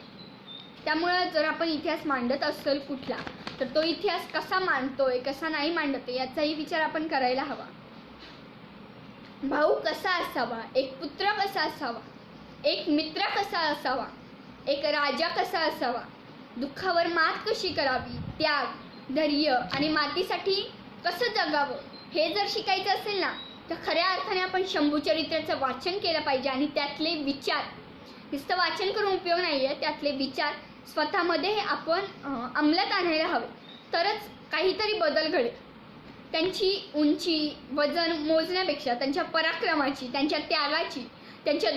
त्यामुळं जर आपण इतिहास मांडत असेल कुठला तर तो इतिहास कसा मांडतोय कसा नाही मांडतोय याचाही विचार आपण करायला हवा. भाऊ कसा असावा, एक पुत्र कसा असावा, एक मित्र कसा असावा, एक राजा कसा असावा, दुःखावर मात कशी करावी, त्याग, धैर्य आणि मातीसाठी कसं जगावं हे जर शिकायचं असेल ना तर खऱ्या अर्थाने आपण शंभूचरित्राचं वाचन केलं पाहिजे. आणि त्यातले विचार, नुसतं वाचन करून उपयोग नाही आहे, त्यातले विचार स्वतःमध्ये आपण अंमलात आणायला हवे, तरच काहीतरी बदल घडेल. त्यांची उंची वजन मोजण्यापेक्षा त्यांच्या पराक्रमाची, त्यांच्या त्यागाची, त्यांच्या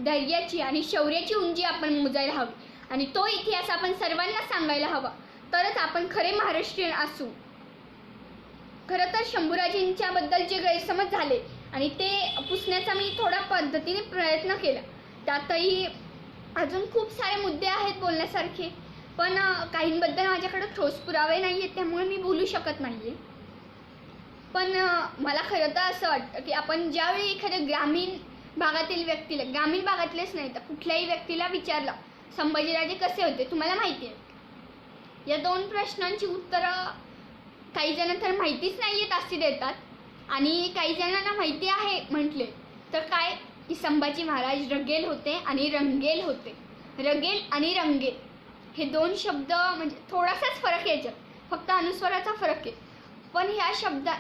धैर्याची आणि शौर्याची उंची आपण मोजायला हवी आणि तो इतिहास आपण सर्वांना सांगायला हवा, तरच आपण खरे महाराष्ट्रीयन असू. खरं तर शंभूराजेंच्याबद्दल जे गैरसमज झाले आणि ते पुसण्याचा मी थोडा पद्धतीने प्रयत्न केला. त्यातही अजून खूप सारे मुद्दे आहेत बोलण्यासारखे, पण काहींबद्दल माझ्याकडे ठोस पुरावे नाही आहेत, त्यामुळे मी बोलू शकत नाही आहे. पण मला खरं तर असं वाटतं की आपण ज्यावेळी एखाद्या ग्रामीण भागातील व्यक्तीला, ग्रामीण भागातलेच नाही तर कुठल्याही व्यक्तीला विचारला संभाजीराजे कसे होते तुम्हाला माहिती आहे, या 2 प्रश्नांची उत्तरं काही जण तर माहितीच नाही आहेत अशी देतात आणि काही जणांना माहिती आहे म्हटले तर काय की संभाजी महाराज रगेल होते आणि रंगेल होते. रगेल आणि रंगेल हे 2 शब्द म्हणजे थोडासाच फरक याच्यात, फक्त अनुस्वाराचा फरक आहे. पण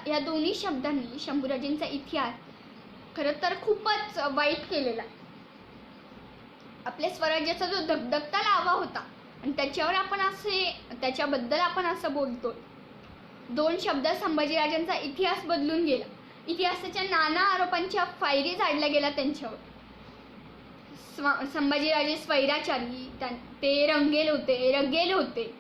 या दोन्ही शब्दांनी शंभूराजेंचा इतिहास खरं तर खूपच वाईट केलेला. आपल्या स्वराज्याचा जो धगधगता लावा होता आणि त्याच्याबद्दल आपण असं बोलतो. 2 शब्दात संभाजीराजांचा इतिहास बदलून गेला. इतिहासाच्या नाना आरोपांच्या फायरी झाडल्या गेल्या त्यांच्यावर. संभाजीराजे स्वैराचारी, ते रंगेल होते.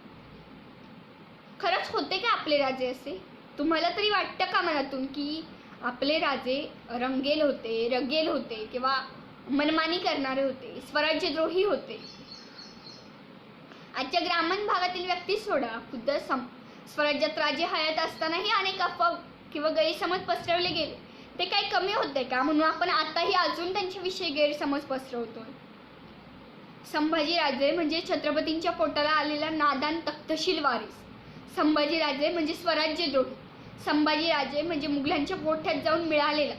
खरंच होते का आपले राजे असे? तुम्हाला तरी वाटतं का मनातून की आपले राजे रंगेल होते किंवा मनमानी करणारे होते, स्वराज्यद्रोही होते? आजच्या ग्रामीण भागातील व्यक्ती सोडा, खुद्द स्वराज्यात राजे हयात असतानाही अनेक अफवा किंवा गैरसमज पसरवले गेले. ते काही कमी होते का म्हणून आपण आताही अजून त्यांच्याविषयी गैरसमज पसरवतोय? संभाजीराजे म्हणजे छत्रपतींच्या पोटाला आलेला नादान तख्तशील वारीस. संभाजीराजे म्हणजे स्वराज्यद्रोही. संभाजीराजे म्हणजे मुघलांच्या गोठ्यात जाऊन मिळालेला.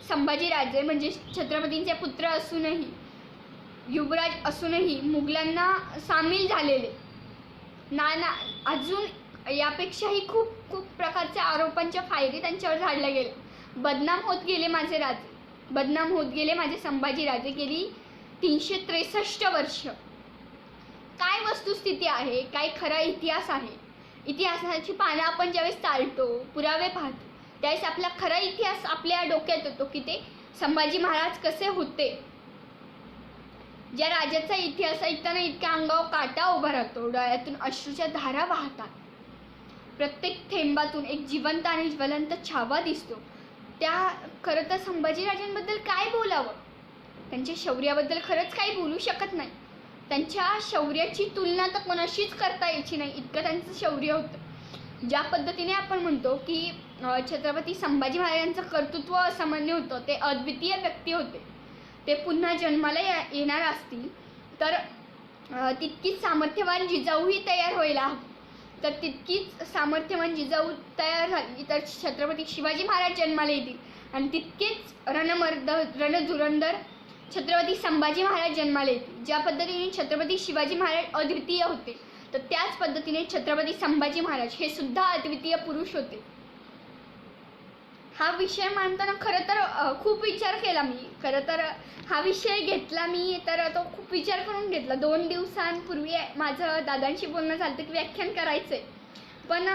संभाजीराजे म्हणजे छत्रपतींचे पुत्र असूनही, युवराज असूनही मुघलांना सामील झालेले. अजून यापेक्षाही खूप खूप प्रकारच्या आरोपांच्या फायरी त्यांच्यावर झाडल्या गेल्या. बदनाम होत गेले माझे राजे, बदनाम होत गेले माझे संभाजीराजे गेली 363 वर्ष. काय वस्तुस्थिती आहे, काय खरा इतिहास आहे? इतिहासाची पानं आपण ज्यावेळेस चालतो, पुरावे पाहतो, त्यावेळेस आपला खरा इतिहास आपल्या डोक्यात येतो की ते संभाजी महाराज कसे होते. ज्या राजाचा इतिहास ऐकताना इतक्या अंगावर काटा उभा राहतो, डोळ्यातून अश्रूच्या धारा वाहतात, प्रत्येक थेंबातून एक जिवंत आणि ज्वलंत छावा दिसतो, त्या खरं तर संभाजीराजांबद्दल काय बोलावं? त्यांच्या शौर्याबद्दल खरंच काही बोलू शकत नाही. त्यांच्या शौर्याची तुलना तर कोणाशीच करता यायची नाही, इतकं त्यांचं शौर्य होतं. ज्या पद्धतीने आपण म्हणतो की छत्रपती संभाजी महाराजांचं कर्तृत्व असामान्य होतं, ते अद्वितीय व्यक्ती होते, ते पुन्हा जन्माला येणार असतील तर तितकीच सामर्थ्यवान जिजाऊही तयार व्हायला हवी. तर तितकीच सामर्थ्यवान जिजाऊ तयार झाली तर छत्रपती शिवाजी महाराज जन्माला येतील आणि तितकेच रणधुरंधर छत्रपती संभाजी महाराज जन्माला येतील. ज्या पद्धतीने छत्रपती शिवाजी महाराज अद्वितीय होते तर त्याच पद्धतीने छत्रपती संभाजी महाराज हे सुद्धा अद्वितीय पुरुष होते. हा विषय मांडताना खरं तर खूप विचार केला मी. खरं तर हा विषय घेतला मी तर तो खूप विचार करून घेतला. 2 दिवसांपूर्वी माझं दादांशी बोलणं झालं की व्याख्यान करायचंय, पण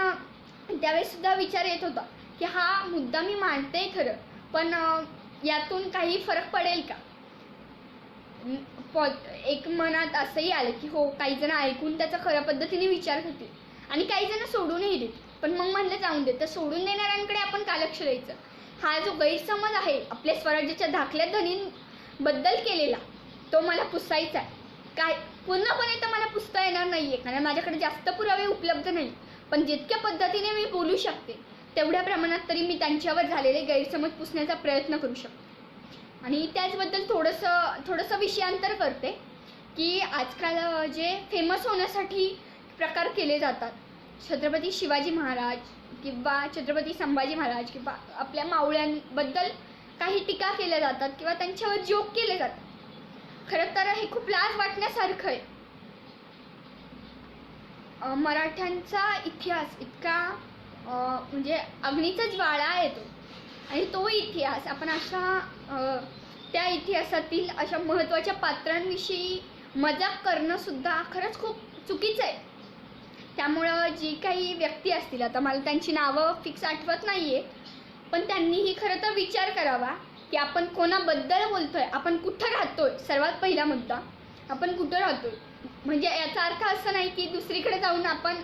त्यावेळेस सुद्धा विचार येत होता की हा मुद्दा मी मांडते खरं, पण यातून काही फरक पडेल का? एक मनात असंही आलं की हो, काही जण ऐकून त्याचा खऱ्या पद्धतीने विचार करतील आणि काही जण सोडूनही देतील. पण मग म्हणलं जाऊन दे, तर सोडून देणाऱ्यांकडे आपण का लक्ष द्यायचं? हा जो गैरसमज आहे आपल्या स्वराज्याच्या धाकल्या धनींबद्दल केलेला, तो मला पुसायचा आहे. काय पूर्णपणे तर मला पुसता येणार नाहीये, कारण माझ्याकडे जास्त पुरावे उपलब्ध नाही. पण जितक्या पद्धतीने मी बोलू शकते तेवढ्या प्रमाणात तरी मी त्यांच्यावर झालेले गैरसमज पुसण्याचा प्रयत्न करू शकते. आणि त्याचबद्दल थोडंसं विषयांतर करते की आजकाल जे फेमस होण्यासाठी प्रकार केले जातात, छत्रपती शिवाजी महाराज किंवा छत्रपती संभाजी महाराज किंवा आपल्या मावळ्यांबद्दल काही टीका केल्या जातात किंवा त्यांच्यावर जोक केले जातात. खरं तर हे खूप लाज वाटण्यासारखं आहे. मराठ्यांचा इतिहास इतका म्हणजे अग्नीचा ज्वाळा येतो आणि तो इतिहास आपण अशा त्या इतिहासातील अशा महत्त्वाच्या पात्रांविषयी मजाक करणं सुद्धा खरंच खूप चुकीचं आहे. त्यामुळं जी काही व्यक्ती असतील, आता मला त्यांची नावं फिक्स आठवत नाही आहे, पण त्यांनीही खरं तर विचार करावा की आपण कोणाबद्दल बोलतोय, आपण कुठं राहतोय. सर्वात पहिला मुद्दा, आपण कुठं राहतोय. म्हणजे याचा अर्थ असं नाही की दुसरीकडे जाऊन आपण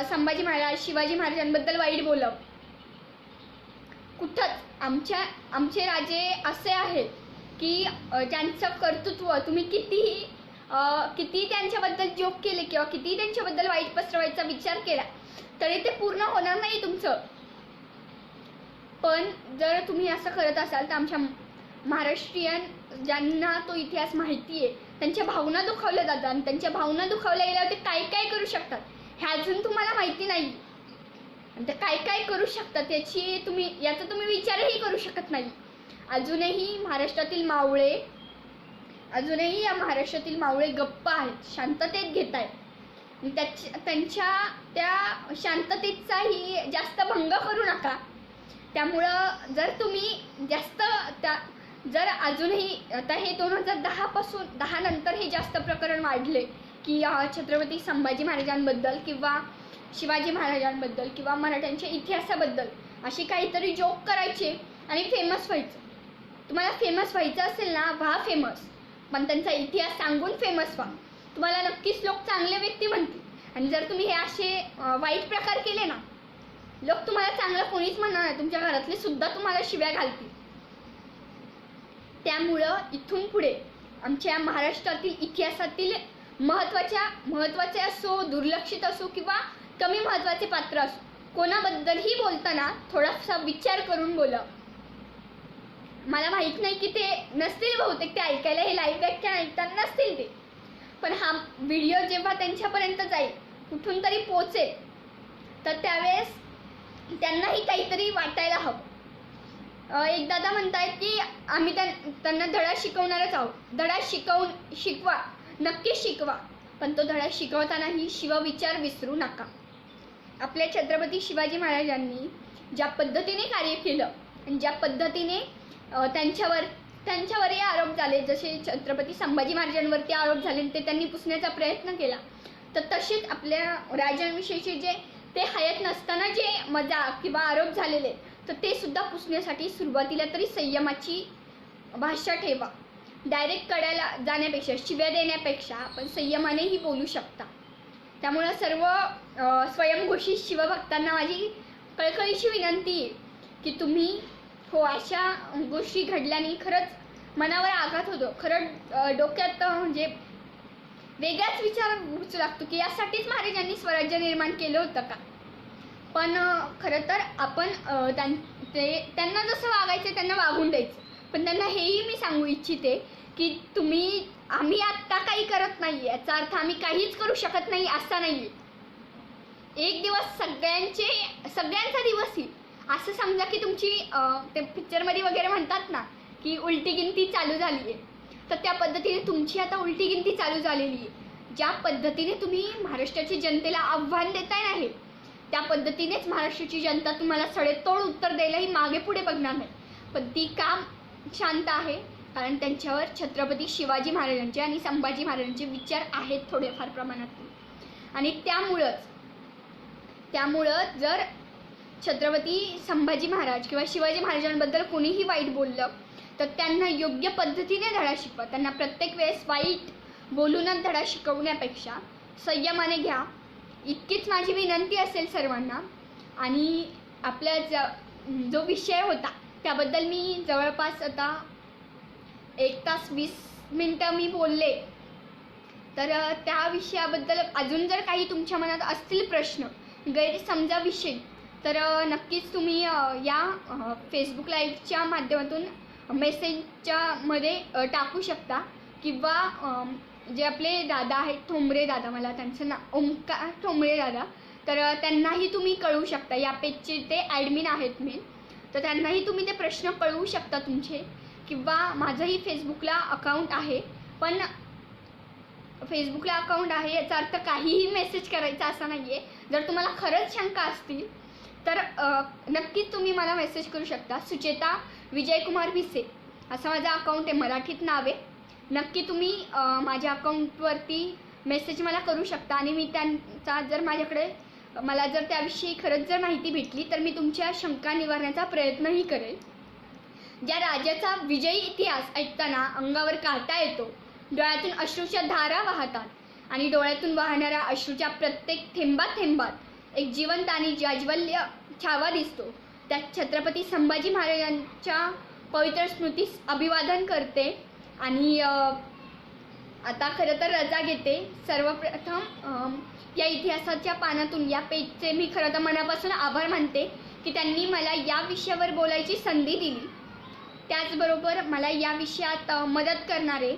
संभाजी महाराज शिवाजी महाराजांबद्दल वाईट बोलावं. कुठंच आमचे राजे असे आहेत की ज्यांचं कर्तृत्व तुम्ही किती त्यांच्याबद्दल जोक केले किंवा किती त्यांच्याबद्दल वाईट पसरवायचा विचार केला तरी ते पूर्ण होणार नाही तुमचं. पण जर तुम्ही असं करत असाल तर आमच्या महाराष्ट्रीयन ज्यांना तो इतिहास माहिती आहे त्यांच्या भावना दुखावल्या जातात आणि त्यांच्या भावना दुखावल्या गेल्यावर ते काय काय करू शकतात हे अजून तुम्हाला माहिती नाही. आणि ते काय काय करू शकतात याचा तुम्ही विचारही करू शकत नाही. अजूनही या महाराष्ट्रातील मावळे गप्प आहेत, शांततेत घेत आहेत. त्यांच्या त्या शांततेचाही जास्त भंग करू नका. त्यामुळं जर तुम्ही जर अजूनही आता हे 2010 नंतर हे जास्त प्रकरण वाढले की छत्रपती संभाजी महाराजांबद्दल किंवा शिवाजी महाराजांबद्दल किंवा मराठ्यांच्या इतिहासाबद्दल असे काहीतरी जोक करायचे आणि फेमस व्हायचं. तुम्हाला फेमस व्हायचं असेल ना, व्हा फेमस, पण त्यांचा इतिहास सांगून फेमस व्हा. तुम्हाला नक्कीच लोक चांगले व्यक्ती म्हणतील. आणि जर तुम्ही हे असे वाईट प्रकार केले ना, लोक तुम्हाला चांगलं कोणीच म्हणणार नाही, तुमच्या घरातले सुद्धा तुम्हाला शिव्या घालतील. त्यामुळं इथून पुढे आमच्या महाराष्ट्रातील इतिहासातील महत्त्वाचे असो, दुर्लक्षित असो किंवा कमी महत्त्वाचे पात्र असो, कोणाबद्दलही बोलताना थोडासा विचार करून बोला. मला माहीत नाही की ते नसतील, बहुतेक ते ऐकायला, हे लाईव्ह व्याख्यान ऐकताना नसतील ते, पण हा व्हिडिओ जेव्हा त्यांच्यापर्यंत जाईल, कुठून तरी पोचेल, तर त्यावेळेस त्यांनाही काहीतरी वाटायला हवं. एक दादा म्हणतायत की आम्ही त्यांना धडा शिकवणारच आहोत. धडा शिकवा, नक्कीच शिकवा, पण तो धडा शिकवतानाही शिवविचार विसरू नका. आपल्या छत्रपती शिवाजी महाराजांनी ज्या पद्धतीने कार्य केलं आणि ज्या पद्धतीने त्यांच्यावरही आरोप झाले, जसे छत्रपती संभाजी महाराजांवरती आरोप झाले ते त्यांनी पुसण्याचा प्रयत्न केला, तर तसेच आपल्या राजांविषयीचे जे ते हयात नसताना जे मजाक किंवा आरोप झालेले, तर ते सुद्धा पुसण्यासाठी सुरुवातीला तरी संयमाची भाषा ठेवा. डायरेक्ट कड्याला जाण्यापेक्षा, शिव्या देण्यापेक्षा आपण संयमानेही बोलू शकता. त्यामुळं सर्व स्वयंघोषित शिवभक्तांना माझी कळकळीची विनंती आहे की तुम्ही अशा गोष्टी घडल्याने खरंच मनावर आघात होतो. खरं डोक्यात म्हणजे वेगळाच विचार घुसू लागतो की यासाठीच महाराजांनी स्वराज्य निर्माण केलं होतं का. पण खरं तर आपण त्यांना जसं वागायचं त्यांना वागून द्यायचं. पण त्यांना हेही मी सांगू इच्छिते की आम्ही आत्ता काही करत नाही, याचा अर्थ आम्ही काहीच करू शकत नाही असा नाही. एक दिवस सगळ्यांचा दिवस येईल. असं समजा की तुमची ते पिक्चरमध्ये वगैरे म्हणतात ना की उलटी गिनती चालू झाली आहे, तर त्या पद्धतीने तुमची आता उलटी गिनती चालू झालेली आहे. ज्या पद्धतीने तुम्ही महाराष्ट्राची जनतेला आव्हान देताय नाही, त्या पद्धतीनेच महाराष्ट्राची जनता तुम्हाला सडेतोड उत्तर द्यायलाही मागे पुढे बघणार नाही. पण ती काम शांत आहे, कारण त्यांच्यावर छत्रपती शिवाजी महाराजांचे आणि संभाजी महाराजांचे विचार आहेत थोडेफार प्रमाणात. आणि त्यामुळं जर छत्रपती संभाजी महाराज किंवा शिवाजी महाराजांबद्दल कोणीही वाईट बोललं, तर त्यांना योग्य पद्धतीने धडा शिकवा. त्यांना प्रत्येक वेळेस वाईट बोलूनच धडा शिकवण्यापेक्षा संयमाने घ्या, इतकीच माझी विनंती असेल सर्वांना. आणि आपला जो विषय होता त्याबद्दल मी जवळपास आता 1 तास 20 मिनटं मी बोलले. तर त्या विषयाबद्दल अजून जर काही तुमच्या मनात असतील प्रश्न, गैरसमजाविषयी, तर नक्कीच तुम्ही या फेसबुक लाईव्हच्या माध्यमातून मेसेजच्या मध्ये टाकू शकता. किंवा जे आपले दादा आहेत, ठोंबरे दादा, मला त्यांचं नाव ओमकार ठोंबरे दादा, तर त्यांनाही तुम्ही कळवू शकता. या पेजचे ते ॲडमिन आहेत मेन, तर त्यांनाही तुम्ही ते प्रश्न कळवू शकता तुमचे. किंवा माझंही फेसबुकला अकाउंट आहे, पण फेसबुकला अकाउंट आहे याचा अर्थ काहीही मेसेज करायचा असा नाही आहे. जर तुम्हाला खरंच शंका असतील तर नक्कीच तुम्ही मला मेसेज करू शकता. सुचेता विजयकुमार भिसे असं माझं अकाउंट आहे, मराठीत नाव आहे. नक्की तुम्ही माझ्या अकाउंटवरती मेसेज मला करू शकता. आणि मी त्यांचा मला जर त्याविषयी खरंच जर माहिती भेटली तर मी तुमच्या शंका निवारण्याचा प्रयत्नही करेल. ज्या राजाचा विजयी इतिहास ऐकताना अंगावर काटा येतो, डोळ्यातून अश्रूच्या धारा वाहतात आणि डोळ्यातून वाहणाऱ्या अश्रूच्या प्रत्येक थेंबात एक जिवंत आणि जाज्वल्य छावा दिसतो, त्या छत्रपती संभाजी महाराजांच्या पवित्र स्मृतीस अभिवादन करते. आणि आता खरं तर रजा घेते. सर्वप्रथम या इतिहासाच्या पानातून या पेजचे मी खरं तर मनापासून आभार मानते की त्यांनी मला या विषयावर बोलायची संधी दिली. त्याचबरोबर मला या विषयात मदत करणारे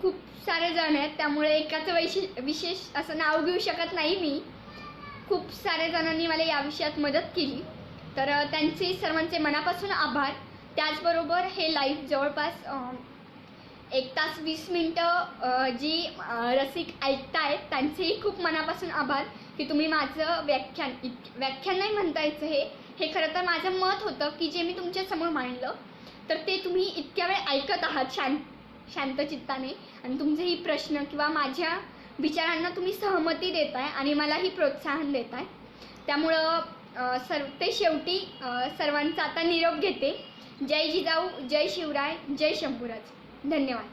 खूप सारे जण आहेत, त्यामुळे एकाचं विशेष असं नाव घेऊ शकत नाही मी. खूप सारे जणांनी मला या विषयात मदत केली, तर त्यांचे सर्वांचे मनापासून आभार. त्याचबरोबर हे लाईव्ह जवळपास 1 तास 20 मिनटं जी रसिक ऐकतायत त्यांचेही खूप मनापासून आभार की तुम्ही माझं व्याख्यान नाही म्हणता यायचं, हे खरं तर माझं मत होतं की जे मी तुमच्यासमोर मांडलं, तर ते तुम्ही इतक्या वेळ ऐकत आहात शांत चित्ताने. आणि तुमचेही प्रश्न किंवा माझ्या विचारांना तुम्ही सहमती देताय आणि मलाही प्रोत्साहन देताय. त्यामुळं ते शेवटी सर्वांचा आता निरोप घेते. जय जिजाऊ, जय शिवराय, जय शंभूराज. धन्यवाद.